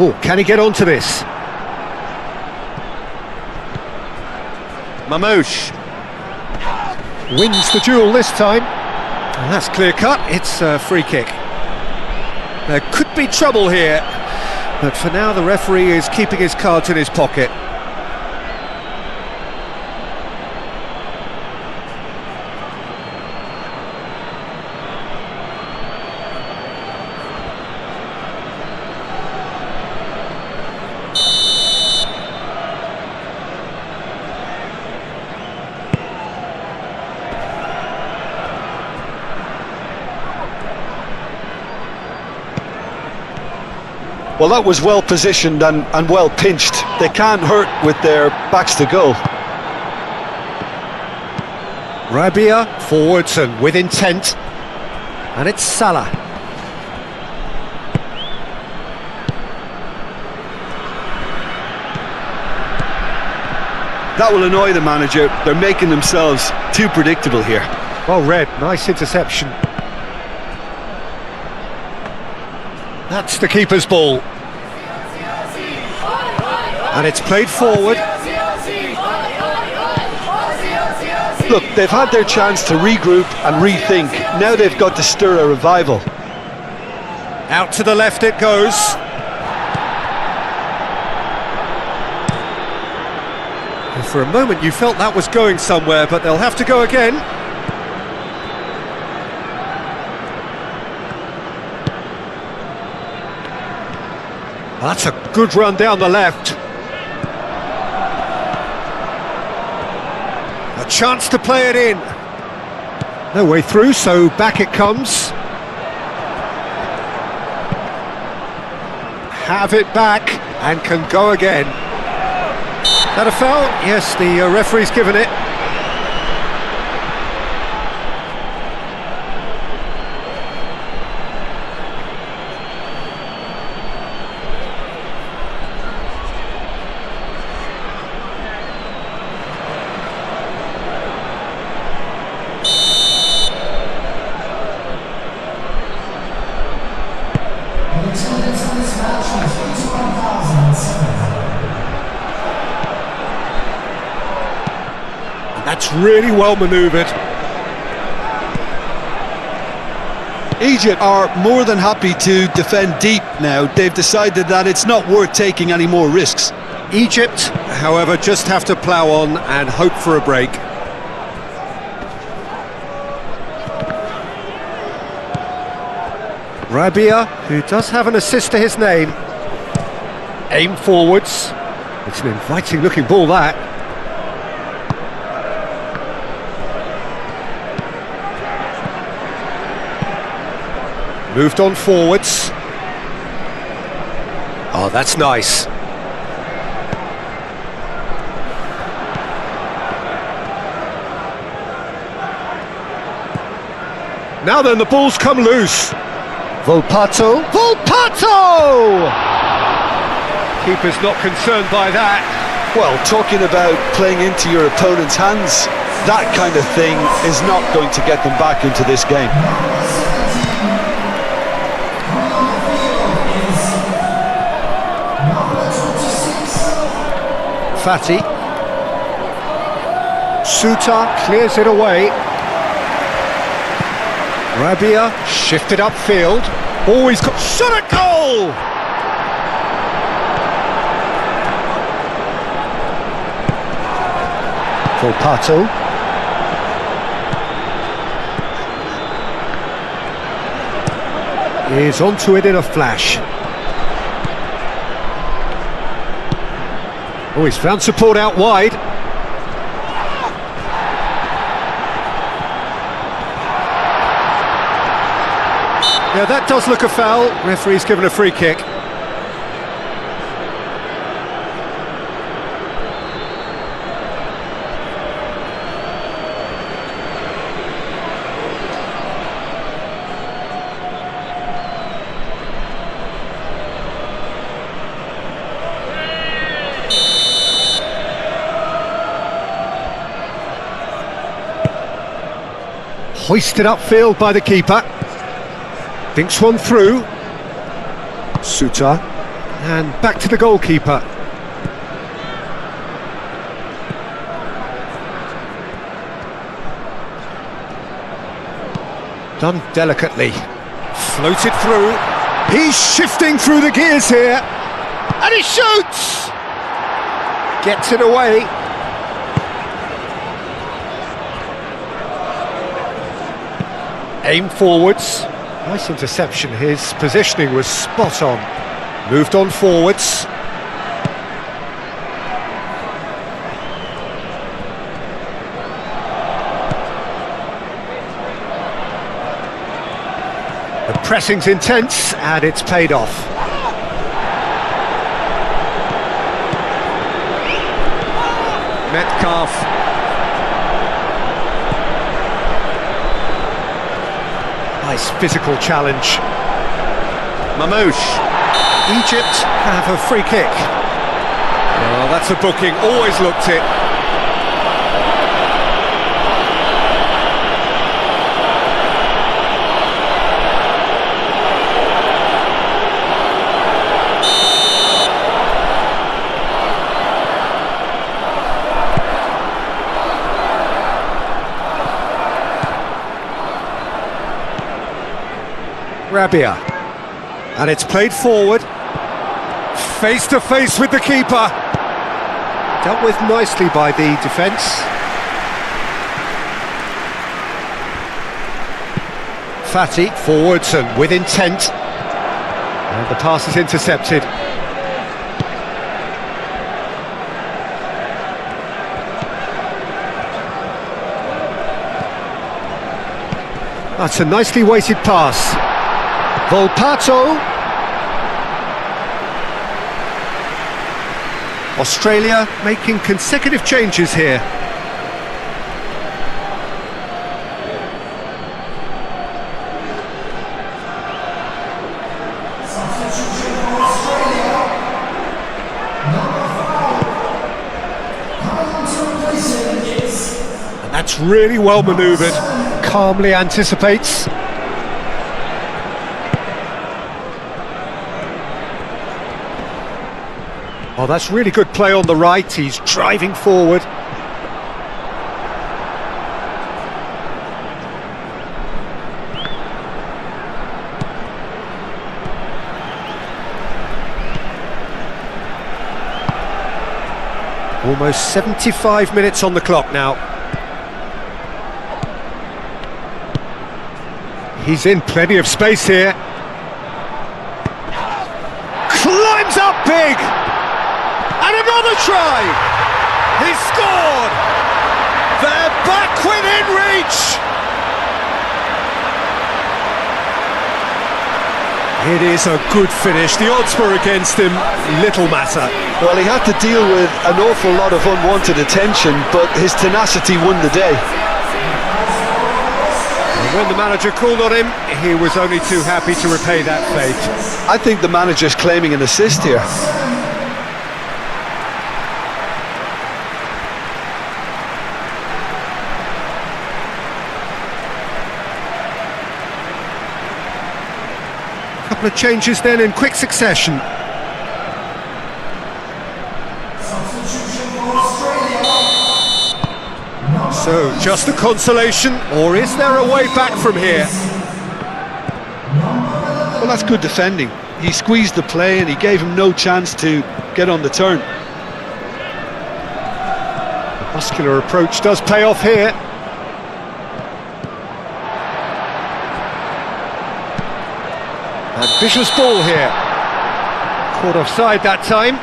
S2: Oh, can he get onto this? Mamouche wins the duel this time. And that's clear cut, it's a free kick. There could be trouble here, but for now the referee is keeping his cards in his pocket.
S1: Well, that was well positioned and well pinched. They can't hurt with their backs to goal.
S2: Rabia forwards and with intent. And it's Salah.
S1: That will annoy the manager. They're making themselves too predictable here.
S2: Well read, nice interception. That's the keeper's ball. And it's played forward.
S1: Look, they've had their chance to regroup and rethink. Now they've got to stir a revival.
S2: Out to the left it goes. And for a moment you felt that was going somewhere, but they'll have to go again. That's a good run down the left. chance to play it in. No way through, so back it comes. Have it back and can go again. That a foul? Yes, the referee's given it.
S3: The attendance on this match was 21,007.
S2: That's really well manoeuvred.
S1: Egypt are more than happy to defend deep now. They've decided that it's not worth taking any more risks.
S2: Egypt, however, just have to plough on and hope for a break. Rabia, who does have an assist to his name. Aim forwards. It's an inviting looking ball, that. Moved on forwards. Oh, that's nice. Now then, the ball's come loose. Volpato. Volpato! Keeper's not concerned by that.
S1: Well, talking about playing into your opponent's hands, that kind of thing is not going to get them back into this game.
S2: Fati. Suta clears it away. Rabia shifted upfield. Always got shot at goal! Volpato. Is onto it in a flash. Oh, he's found support out wide. Yeah, that does look a foul. Referee's given a free kick. Hoisted upfield by the keeper. Thinks one through. Suta. And back to the goalkeeper. Done delicately. Floated through. He's shifting through the gears here. And he shoots! Gets it away. Aim forwards. Nice interception. His positioning was spot on. Moved on forwards. The pressing's intense and it's paid off. Metcalf. Nice physical challenge. Mamouche. Egypt have a free kick. Oh, that's a booking. Always looked it. Rabia, and it's played forward, face to face with the keeper, dealt with nicely by the defence. Fati forwards and with intent, and the pass is intercepted. That's a nicely weighted pass. Volpato. Australia making consecutive changes here.
S3: Substitution for Australia. Number 5. Coming on to replace him is...
S2: And that's really well manoeuvred. Calmly anticipates. Oh, that's really good play on the right. He's driving forward. Almost 75 minutes on the clock now. He's in plenty of space here. Climbs up big! And another try! He's scored! They're back within reach! It is a good finish. The odds were against him, little matter.
S1: Well, he had to deal with an awful lot of unwanted attention, but his tenacity won the day.
S2: And when the manager called on him, he was only too happy to repay that fate.
S1: I think the manager's claiming an assist here.
S2: Couple of changes then in quick succession.
S3: Substitution for Australia.
S2: So, just a consolation, or is there a way back from here?
S1: Well, that's good defending. He squeezed the play and he gave him no chance to get on the turn.
S2: The muscular approach does pay off here. Ambitious ball here. Caught offside that time.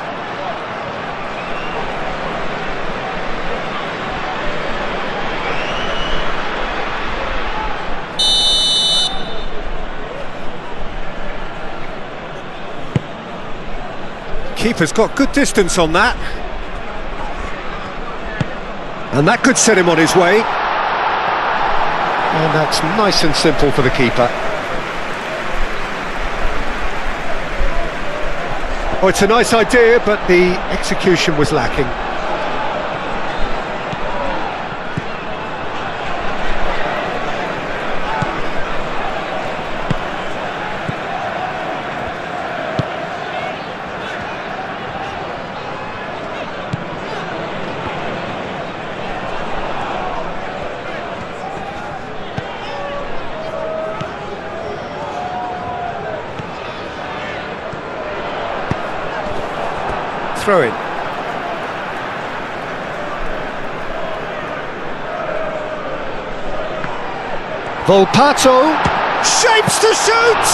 S2: Keeper's got good distance on that. And that could set him on his way. And that's nice and simple for the keeper. Oh, it's a nice idea, but the execution was lacking. Throw in. Volpato shapes to shoot!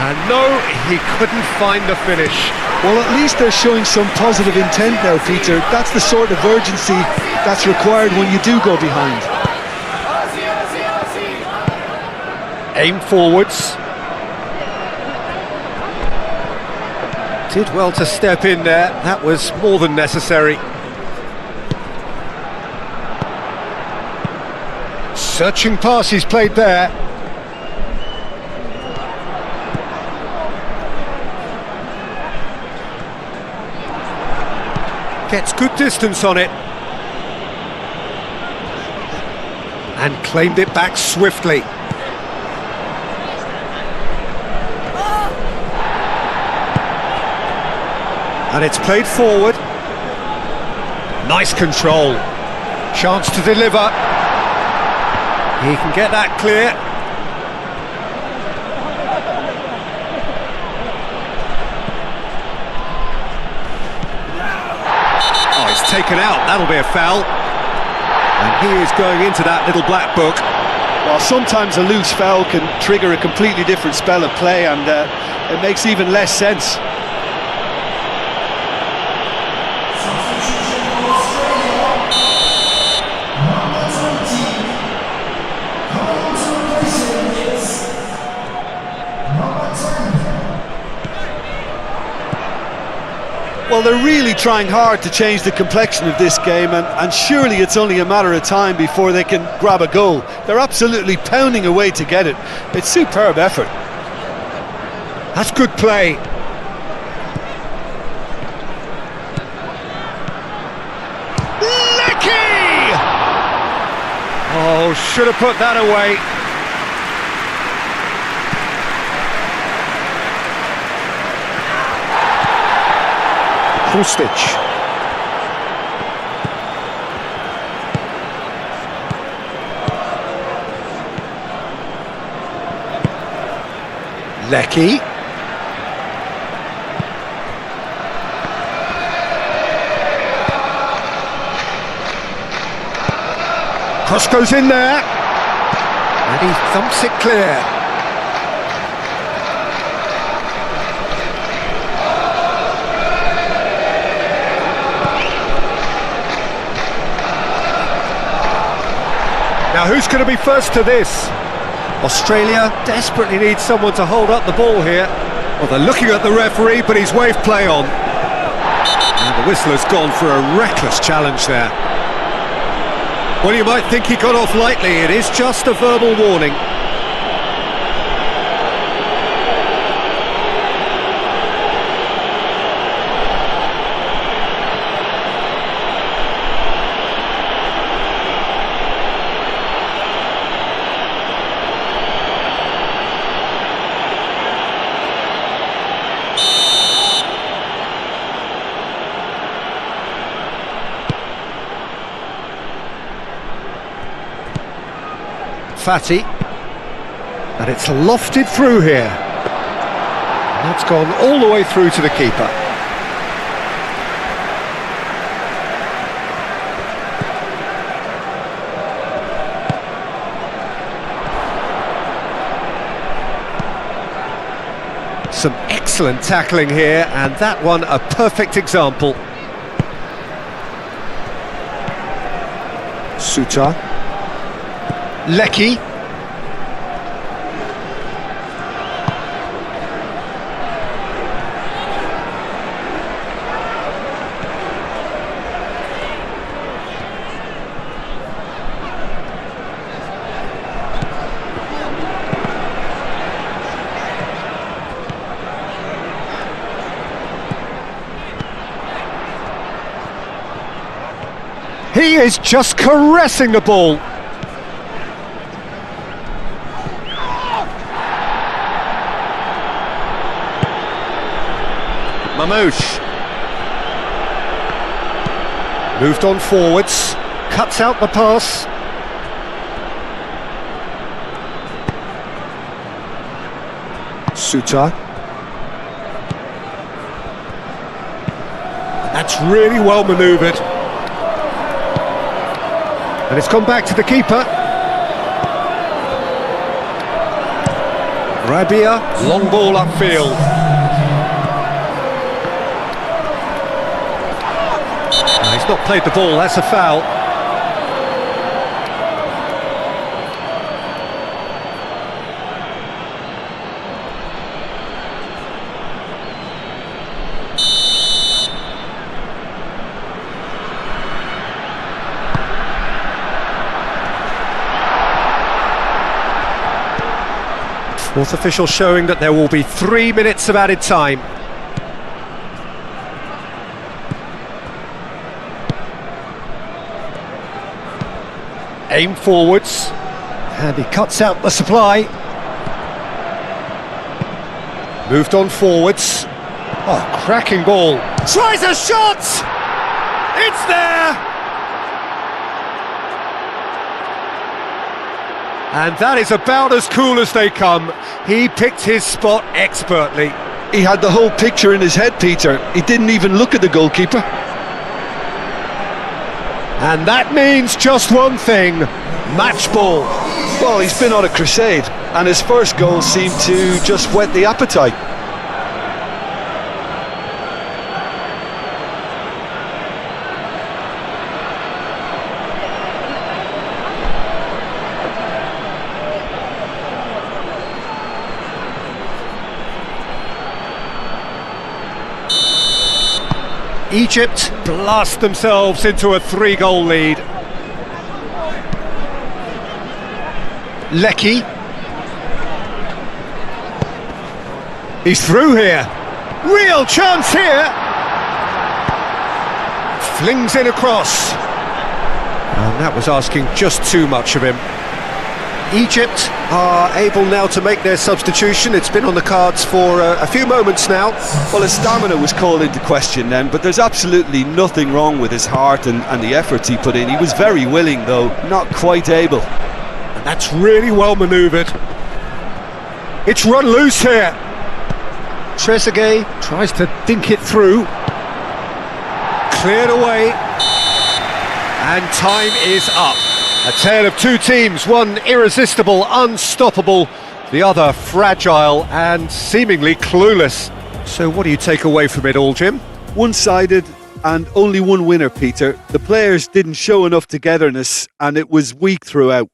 S2: And no, he couldn't find the finish.
S1: Well, at least they're showing some positive intent now, Peter. That's the sort of urgency that's required when you do go behind.
S2: Aim forwards. Did well to step in there. That was more than necessary. Searching pass he's played there. Gets good distance on it. And claimed it back swiftly. And it's played forward. Nice control. Chance to deliver. He can get that clear. Oh, he's taken out. That'll be a foul. And he is going into that little black book.
S1: Well, sometimes a loose foul can trigger a completely different spell of play, and it makes even less sense.
S3: Number 20. Coming on to
S1: Well, they're really trying hard to change the complexion of this game, and surely it's only a matter of time before they can grab a goal. They're absolutely pounding away to get it. It's superb effort.
S2: That's good play. Lecky! Oh, should have put that away. Stitch. Lecky. Cross goes in there. And he thumps it clear. Now who's going to be first to this? Australia desperately needs someone to hold up the ball here. Well, they're looking at the referee, but he's waved play on. And the whistler's gone for a reckless challenge there. Well, you might think he got off lightly. It is just a verbal warning. Fatty, and it's lofted through here. And that's gone all the way through to the keeper. Some excellent tackling here, and that one a perfect example. Suter. Lecky. He is just caressing the ball. Mamouche. Moved on forwards, cuts out the pass. Suter. That's really well manoeuvred. And it's gone back to the keeper. Rabia, long ball upfield. He's not played the ball, that's a foul. Fourth official showing that there will be 3 minutes of added time. Aim forwards, and he cuts out the supply. Moved on forwards. Oh, cracking ball. Tries a shot! It's there! And that is about as cool as they come. He picked his spot expertly.
S1: He had the whole picture in his head, Peter. He didn't even look at the goalkeeper.
S2: And that means just one thing, match ball.
S1: Well, he's been on a crusade, and his first goal seemed to just whet the appetite.
S2: Egypt blast themselves into a 3-goal lead. Lecky. He's through here. Real chance here. Flings in across. And that was asking just too much of him. Egypt are able now to make their substitution. It's been on the cards for a few moments now.
S1: Well, his stamina was called into question then, but there's absolutely nothing wrong with his heart and the efforts he put in. He was very willing, though, not quite able.
S2: And that's really well manoeuvred. It's run loose here. Trezeguet tries to dink it through. Cleared away. And time is up. A tale of two teams, one irresistible, unstoppable, the other fragile and seemingly clueless. So what do you take away from it all, Jim?
S1: One-sided and only one winner, Peter. The players didn't show enough togetherness and it was weak throughout.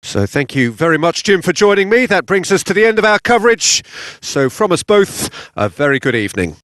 S2: So thank you very much, Jim, for joining me. That brings us to the end of our coverage. So from us both, a very good evening.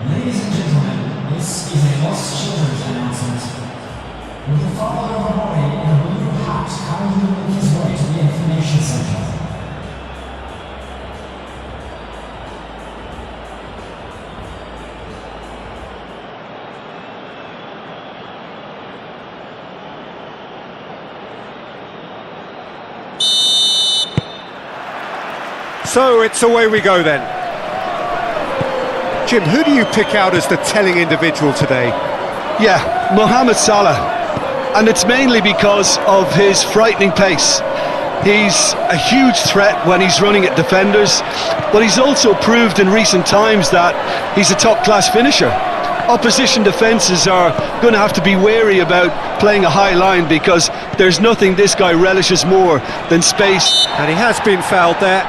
S3: Ladies and gentlemen, this is a lost children's announcement. With the father of a boy in a blue hat currently making his way to the information centre.
S2: So it's away we go then. Jim, who do you pick out as the telling individual today?
S1: Yeah, Mohamed Salah. and it's mainly because of his frightening pace. He's a huge threat when he's running at defenders, but he's also proved in recent times that he's a top-class finisher. Opposition defences are going to have to be wary about playing a high line, because there's nothing this guy relishes more than space.
S2: And he has been fouled there.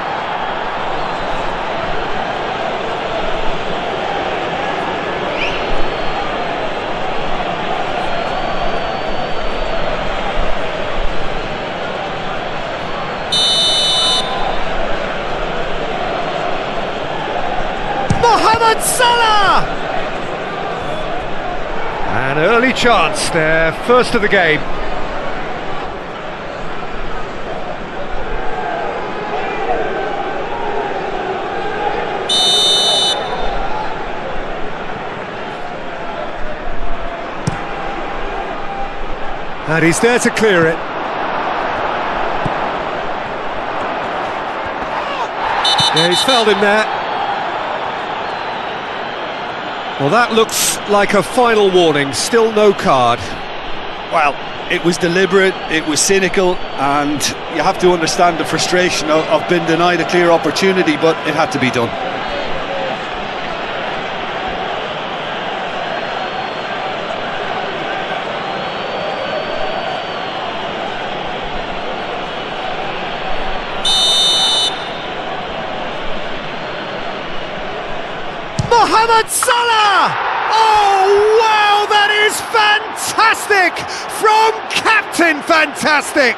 S2: Mohamed Salah! An early chance there, first of the game. And he's there to clear it. Yeah, he's fouled him there. Well, that looks like a final warning, still no card.
S1: Well, it was deliberate, it was cynical, and you have to understand the frustration of being denied a clear opportunity, but it had to be done.
S2: Mohamed Salah! Oh, wow, that is fantastic! From Captain Fantastic!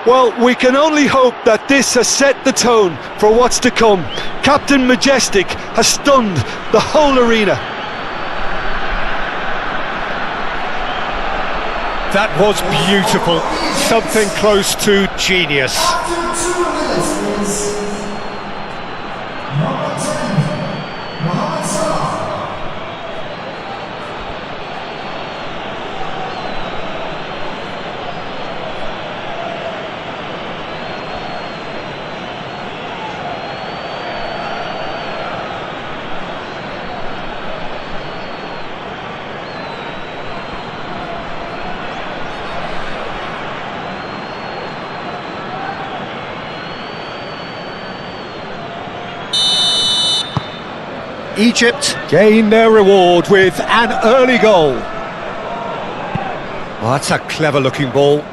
S1: Well, we can only hope that this has set the tone for what's to come. Captain Majestic has stunned the whole arena.
S2: That was beautiful. Something close to genius.
S3: After 2 minutes is number 10, Mohamed Salah.
S2: Egypt gain their reward with an early goal. Oh, that's a clever looking ball.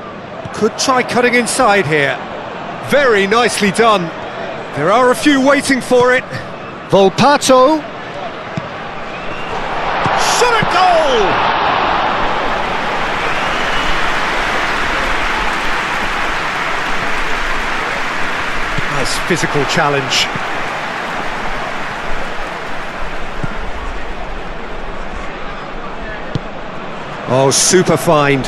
S2: Could try cutting inside here. Very nicely done. There are a few waiting for it. Volpato. Shot at goal! Nice physical challenge. Oh, super find.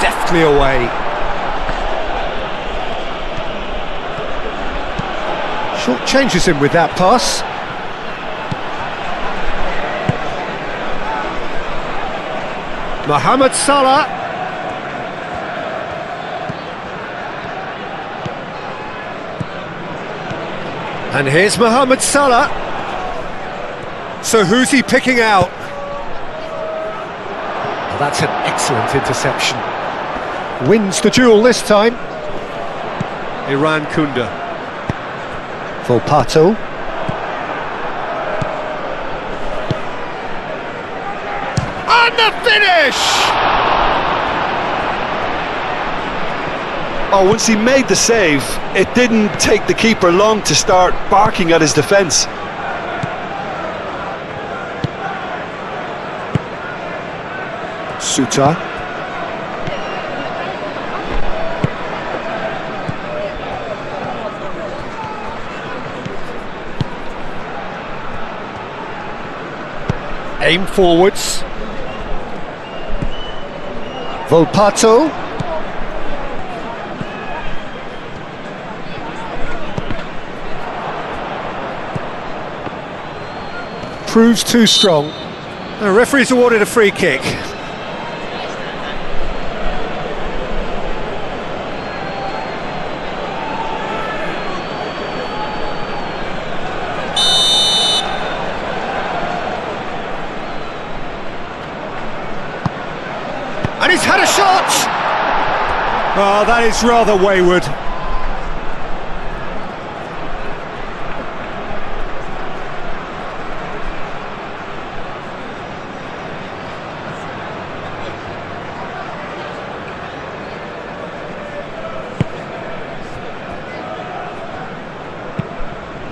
S2: Deftly away. Short changes him with that pass. Mohamed Salah. And here's Mohamed Salah. So who's he picking out? Well, that's an excellent interception. Wins the duel this time. Iran Kunda. Volpato. And the finish!
S1: Oh, once he made the save, it didn't take the keeper long to start barking at his defence.
S2: Suta. Aim forwards. Volpato. Proves too strong. The referee's awarded a free kick. He's had a shot! Oh, that is rather wayward.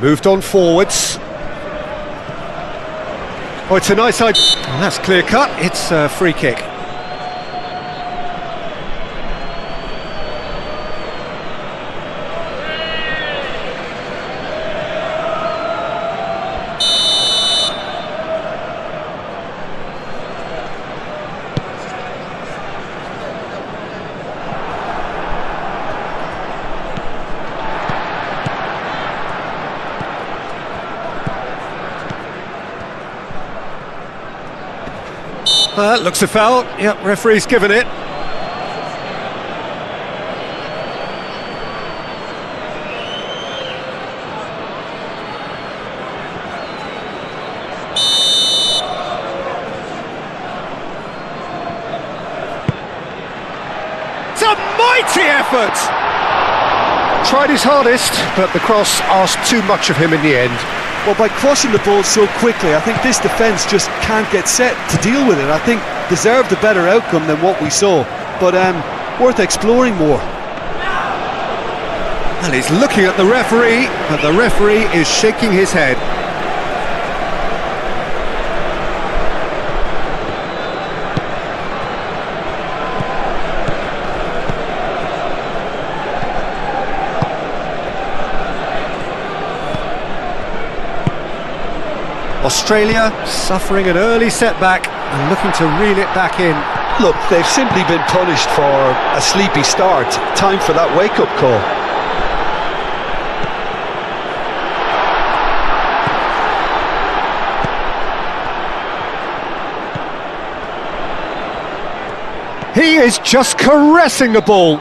S2: Moved on forwards. Oh, it's a nice side. Oh, that's clear cut. It's a free kick. Looks a foul. Yep, referee's given it. It's a mighty effort! Tried his hardest, but the cross asked too much of him in the end.
S1: Well, by crossing the ball so quickly, I think this defence just can't get set to deal with it. I think deserved a better outcome than what we saw, but worth exploring more.
S2: And he's looking at the referee, but the referee is shaking his head. Australia suffering an early setback and looking to reel it back in.
S1: Look, they've simply been punished for a sleepy start. Time for that wake-up call.
S2: He is just caressing the ball.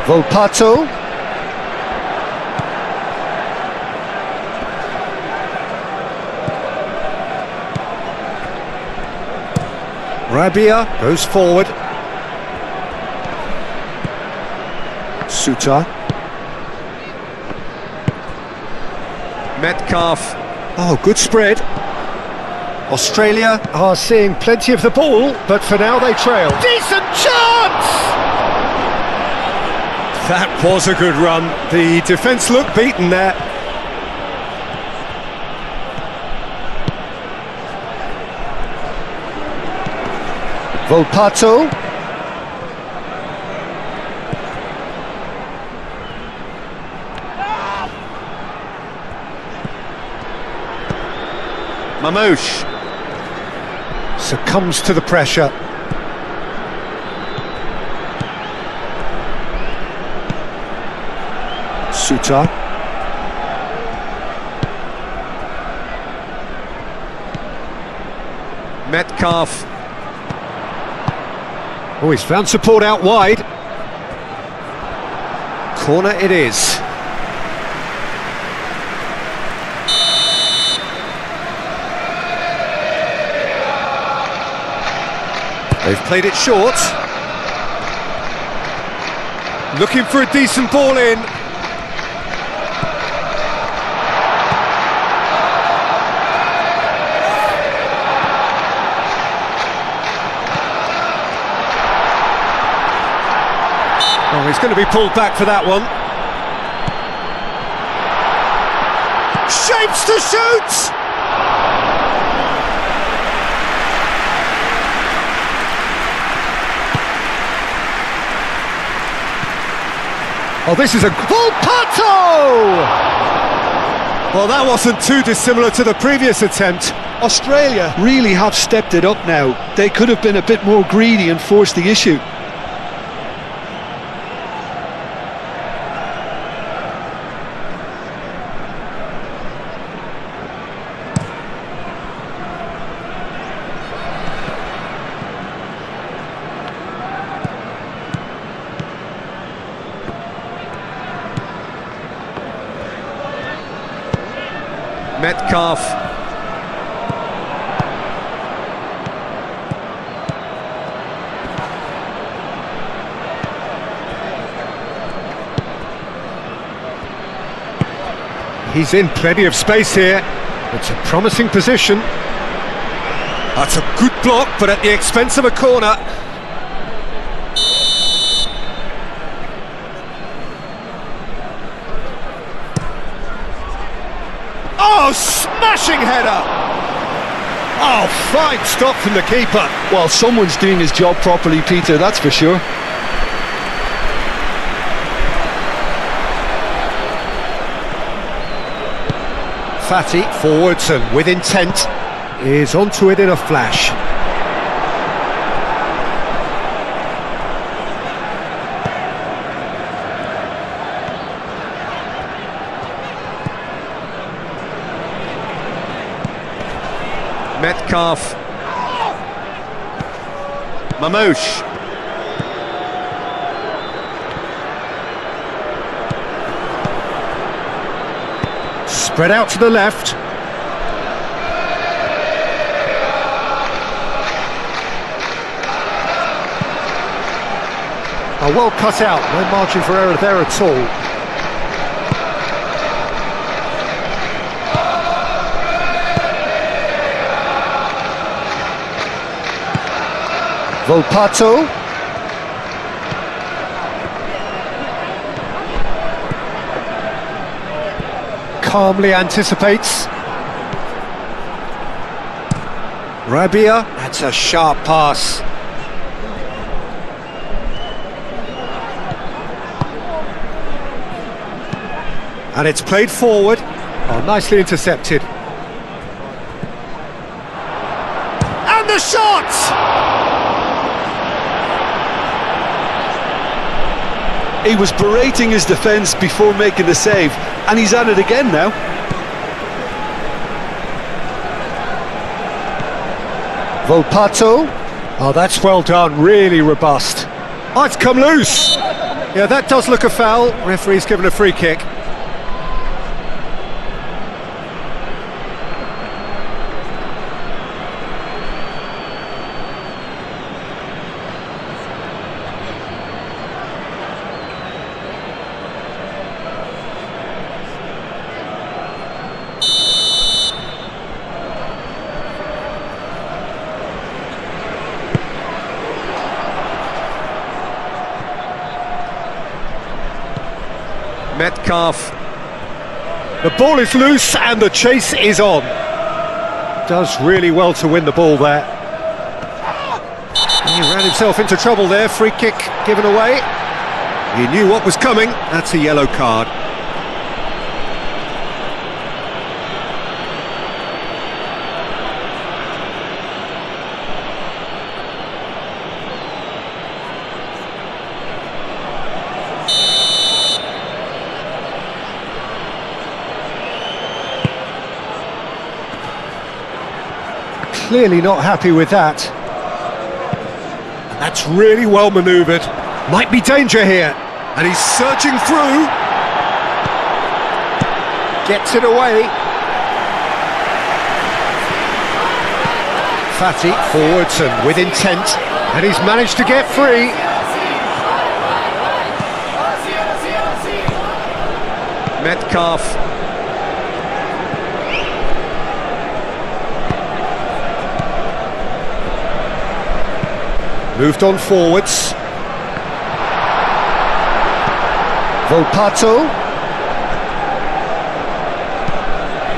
S2: Volpato. Rabia goes forward. Suta. Metcalf. Oh, good spread. Australia are seeing plenty of the ball, but for now they trail. Decent chance! That was a good run. The defence looked beaten there. Volpato. Mamouche succumbs to the pressure. Suta. Metcalf. Oh, he's found support out wide. Corner it is. They've played it short. Looking for a decent ball in. Oh, he's going to be pulled back for that one. Shapes to shoot! Oh, this is a Volpato! Well, that wasn't too dissimilar to the previous attempt.
S1: Australia really have stepped it up now. They could have been a bit more greedy and forced the issue.
S2: Metcalf. He's in plenty of space here. It's a promising position. That's a good block, but at the expense of a corner. Oh, smashing header! Oh, fine stop from the keeper.
S1: Well, someone's doing his job properly, Peter, that's for sure.
S2: Fatty forwards and with intent is onto it in a flash. Metcalf. Mamouche. Spread out to the left. Oh, well cut out, no margin for error there at all. Volpato. Calmly anticipates. Rabia, that's a sharp pass. And it's played forward. Oh, nicely intercepted. And the shot!
S1: He was berating his defence before making the save, and he's at it again now.
S2: Volpato. Oh, that's well done, really robust. Oh, it's come loose. Yeah, that does look a foul. Referee's given a free kick. Metcalf. The ball is loose and the chase is on. Does really well to win the ball there. He ran himself into trouble there. Free kick given away. He knew what was coming. That's a yellow card. Clearly not happy with that. That's really well manoeuvred. Might be danger here. And he's searching through. Gets it away. Fatty forwards and with intent. And he's managed to get free. Metcalf. Moved on forwards. Volpato.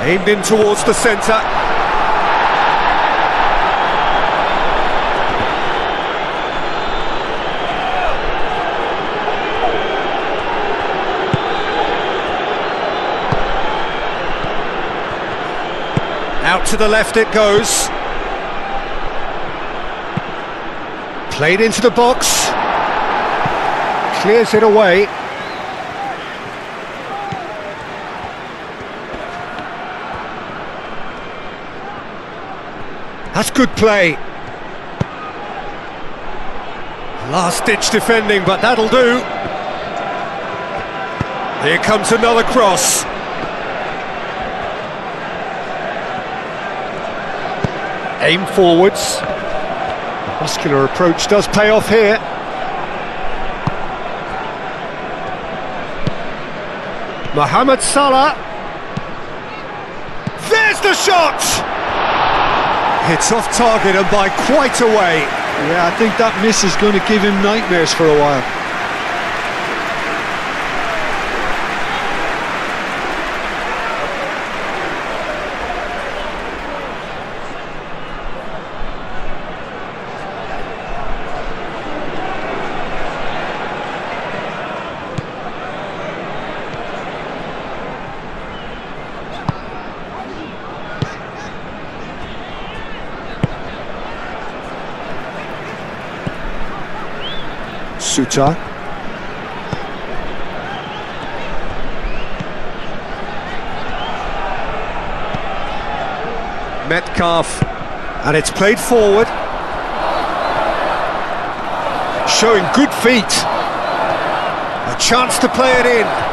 S2: Aimed in towards the centre. Out to the left it goes. Played into the box. Clears it away. That's good play. Last-ditch defending, but that'll do. Here comes another cross. Aim forwards. Muscular approach does pay off here. Mohamed Salah. There's the shot! It's off target and by quite a way.
S1: Yeah, I think that miss is going to give him nightmares for a while.
S2: Suta. Metcalf. And it's played forward. Showing good feet. A chance to play it in.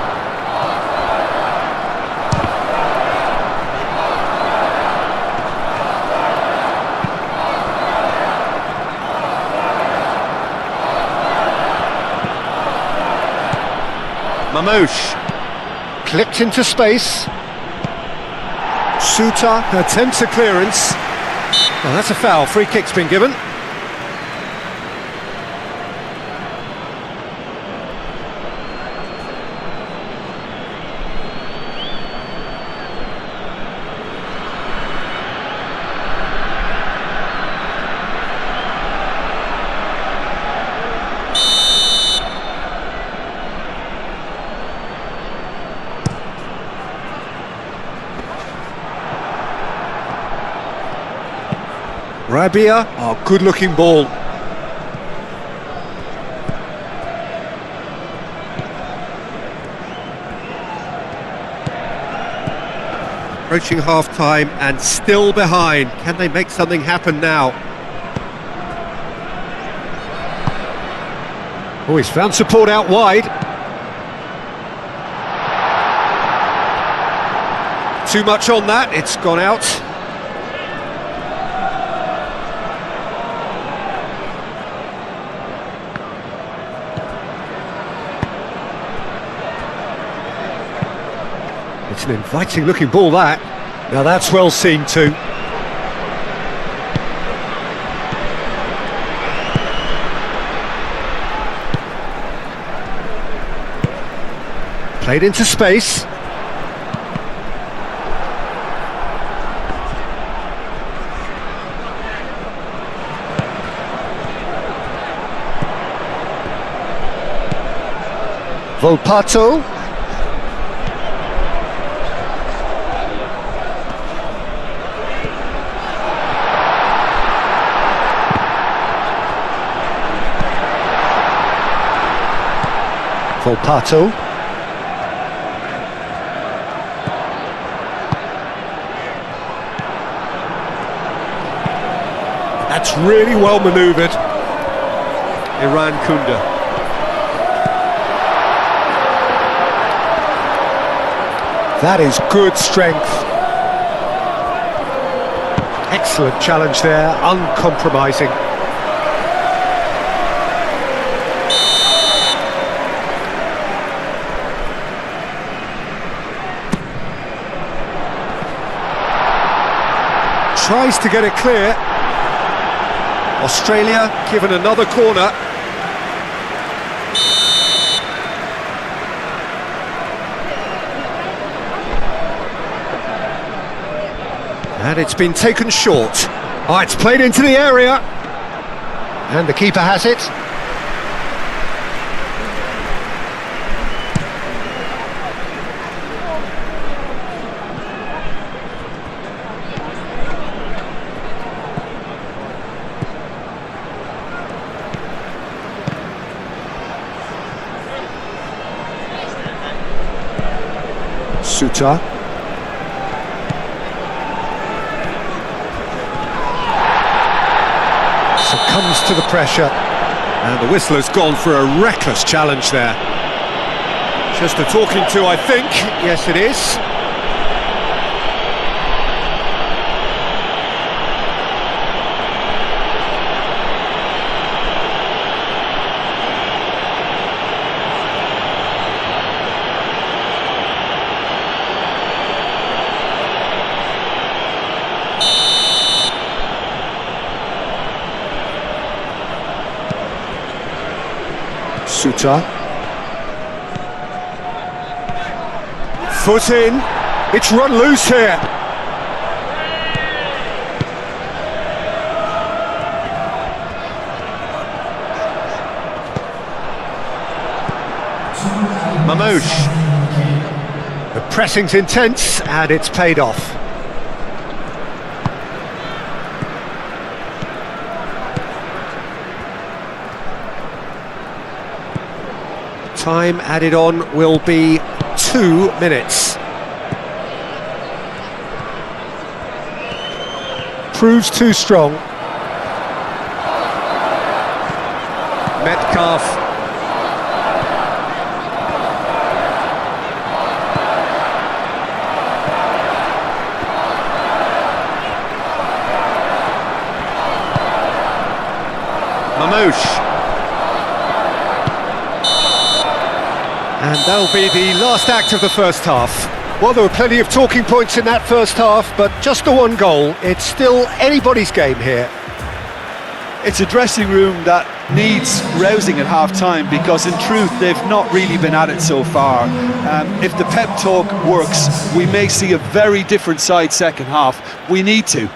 S2: Mamouche, clipped into space. Suta attempts a clearance. Well, that's a foul. Free kick's been given. Rabia, oh, good-looking ball. Approaching half-time and still behind. Can they make something happen now? Oh, he's found support out wide. Too much on that, it's gone out. It's an inviting looking ball, that. Now that's well seen too. Played into space. Volpato. Volpato. That's really well manoeuvred. Iran Kunda. That is good strength. Excellent challenge there, uncompromising. Tries to get it clear. Australia given another corner. And it's been taken short. Oh, it's played into the area. And the keeper has it. Suta. Succumbs to the pressure. And the whistler's gone for a reckless challenge there. Just a talking to, I think. Yes, it is. shooter. Foot in. It's run loose here. Mamouche. The pressing's intense and it's paid off. Time added on will be 2 minutes. Proves too strong. Metcalf. Mamouche. And that'll be the last act of the first half. Well, there were plenty of talking points in that first half, but just the one goal. It's still anybody's game here.
S1: It's a dressing room that needs rousing at half-time, because in truth they've not really been at it so far. If the pep talk works, we may see a very different side second half. We need to.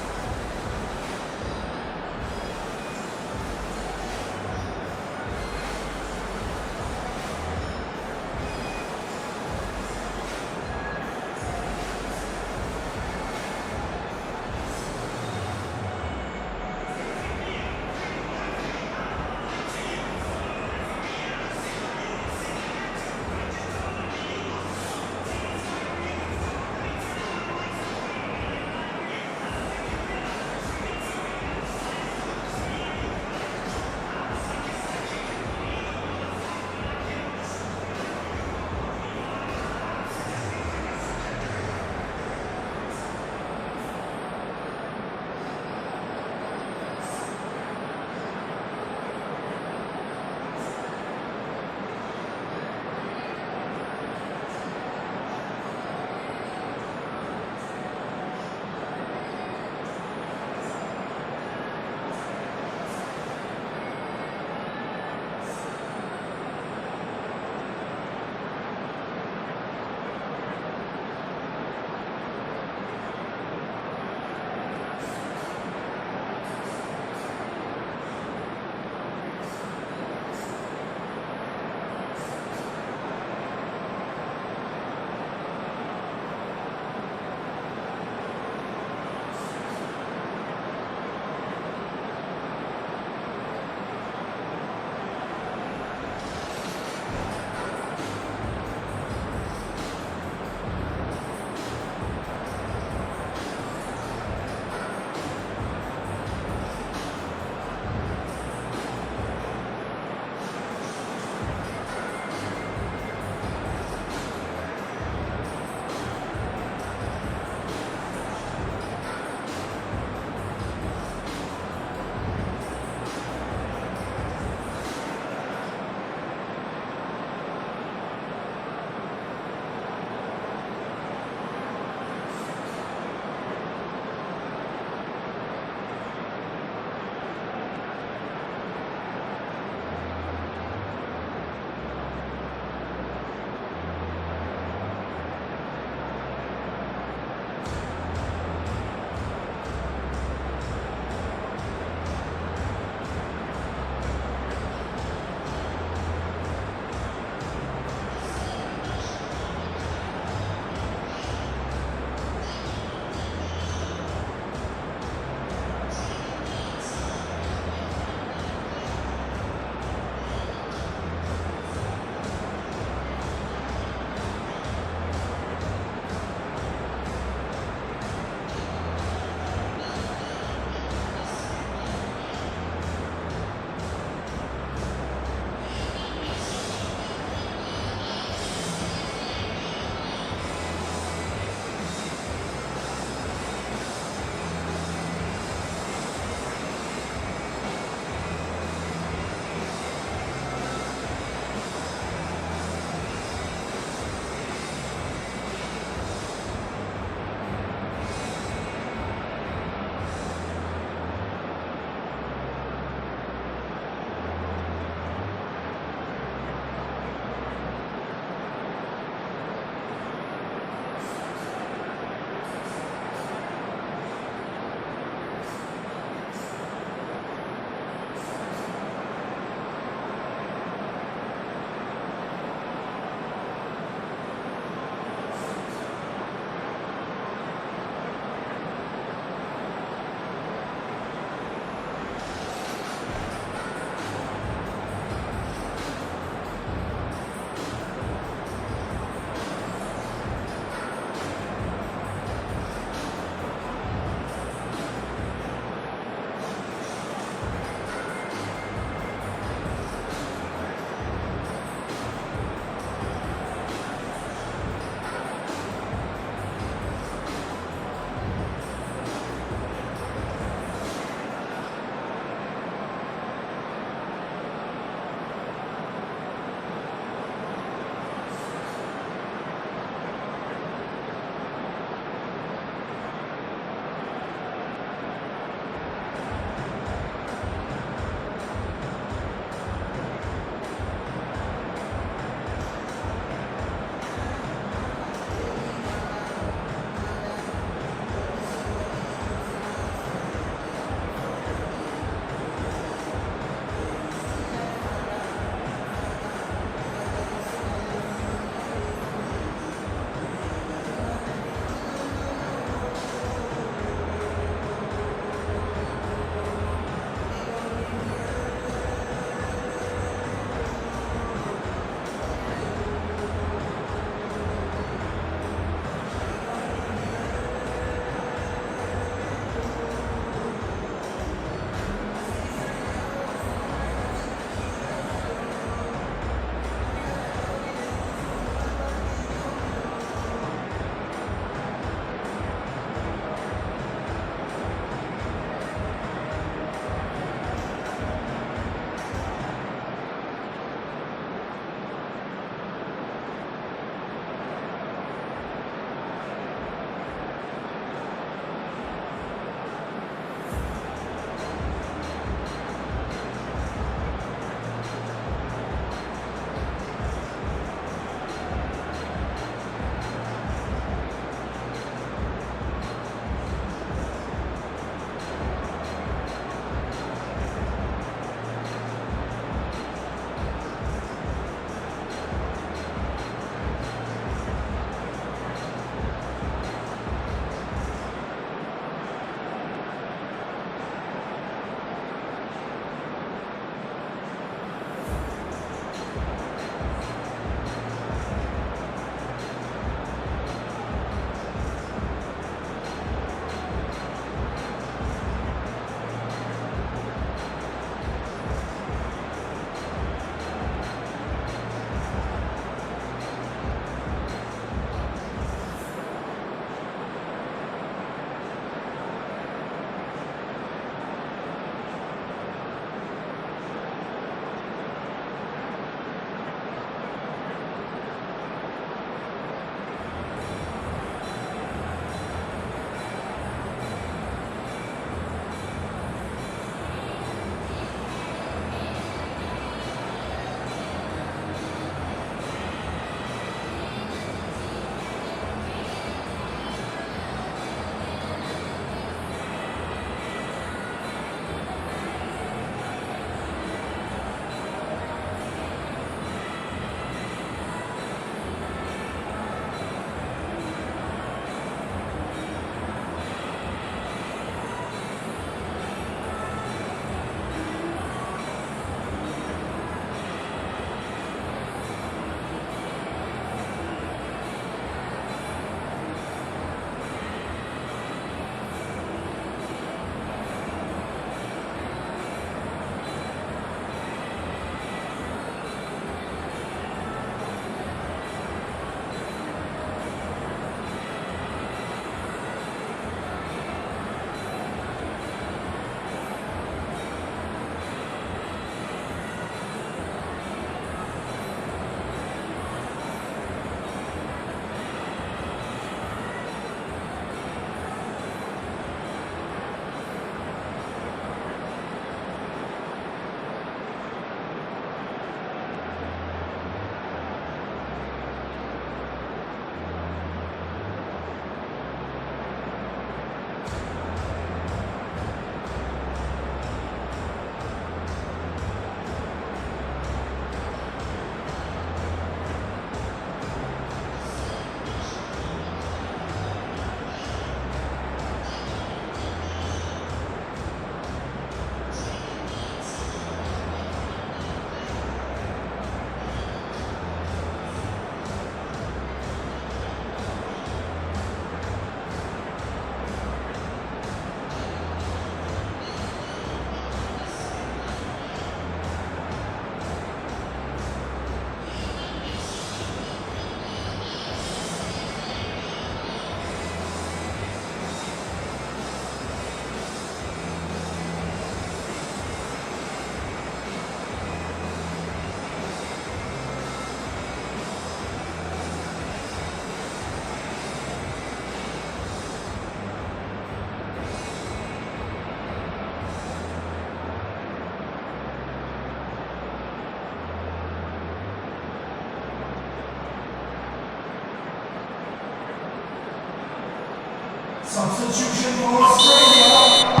S3: Substitution for Australia.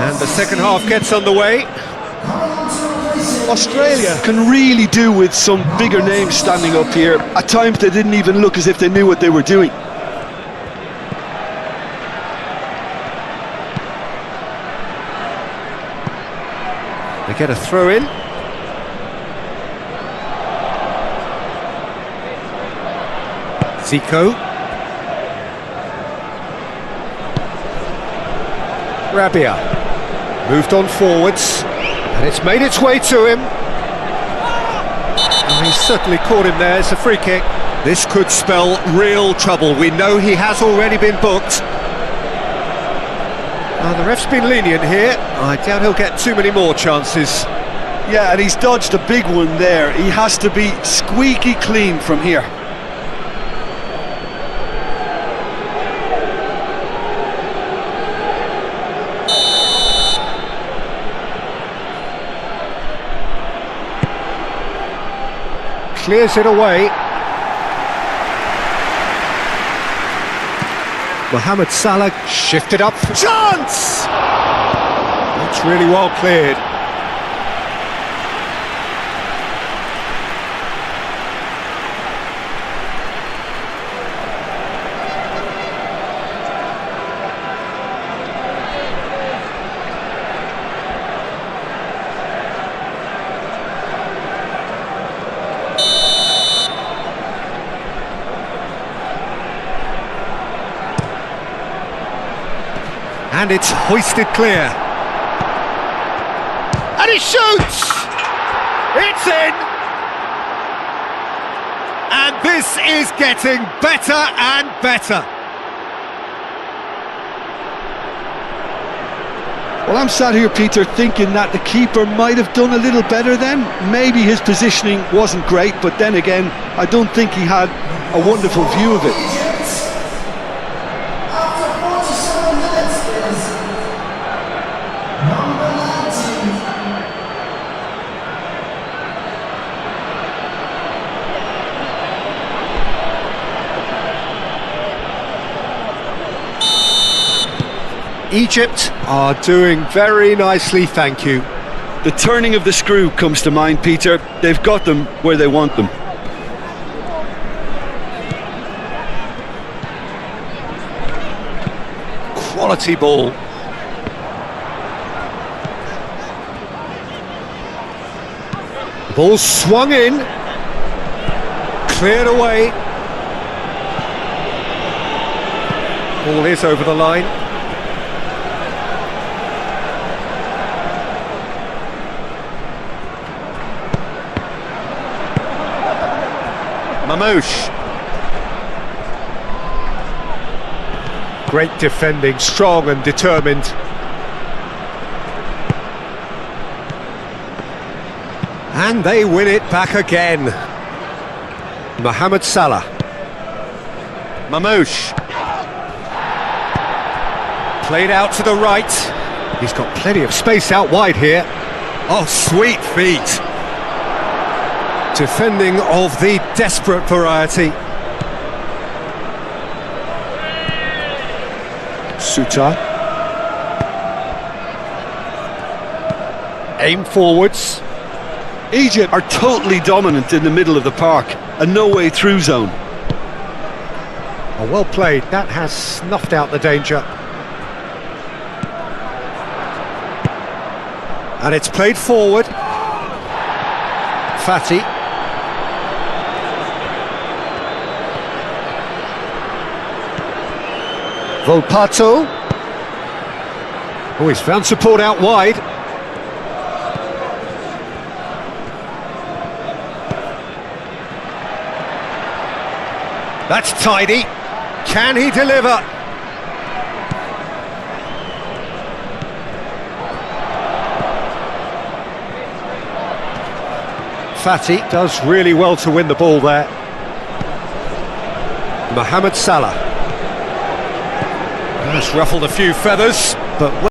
S2: And the second half gets underway.
S3: Coming on to replace him.
S1: Australia can really do with some bigger names standing up here. At times they didn't even look as if they knew what they were doing.
S2: They get a throw in. Zico. Rabia. Moved on forwards. And it's made its way to him. And he's certainly caught him there. It's a free kick. This could spell real trouble. We know he has already been booked. The ref's been lenient here. I doubt he'll get too many more chances.
S1: Yeah, and he's dodged a big one there. He has to be squeaky clean from here.
S2: Clears it away. Mohamed Salah shifted up for chance! That's really well cleared. And it's hoisted clear. And he shoots! It's in! And this is getting better and better.
S1: Well, I'm sat here, Peter, thinking that the keeper might have done a little better then. Maybe his positioning wasn't great, but then again, I don't think he had a wonderful view of it.
S2: Egypt are doing very nicely, thank you.
S1: The turning of the screw comes to mind, Peter. They've got them where they want them.
S2: Quality ball. Ball swung in. Cleared away. Ball is over the line. Mamouche. Great defending, strong and determined. And they win it back again. Mohamed Salah. Mamouche. Played out to the right. He's got plenty of space out wide here. Oh, sweet feet. Defending of the desperate variety. Suta. Aim forwards.
S1: Egypt are totally dominant in the middle of the park, a no-way through zone.
S2: Oh, well played. That has snuffed out the danger. And it's played forward. Fati. Volpato. Oh, he's found support out wide. That's tidy. Can he deliver? Fati does really well to win the ball there. Mohamed Salah. That's ruffled a few feathers, but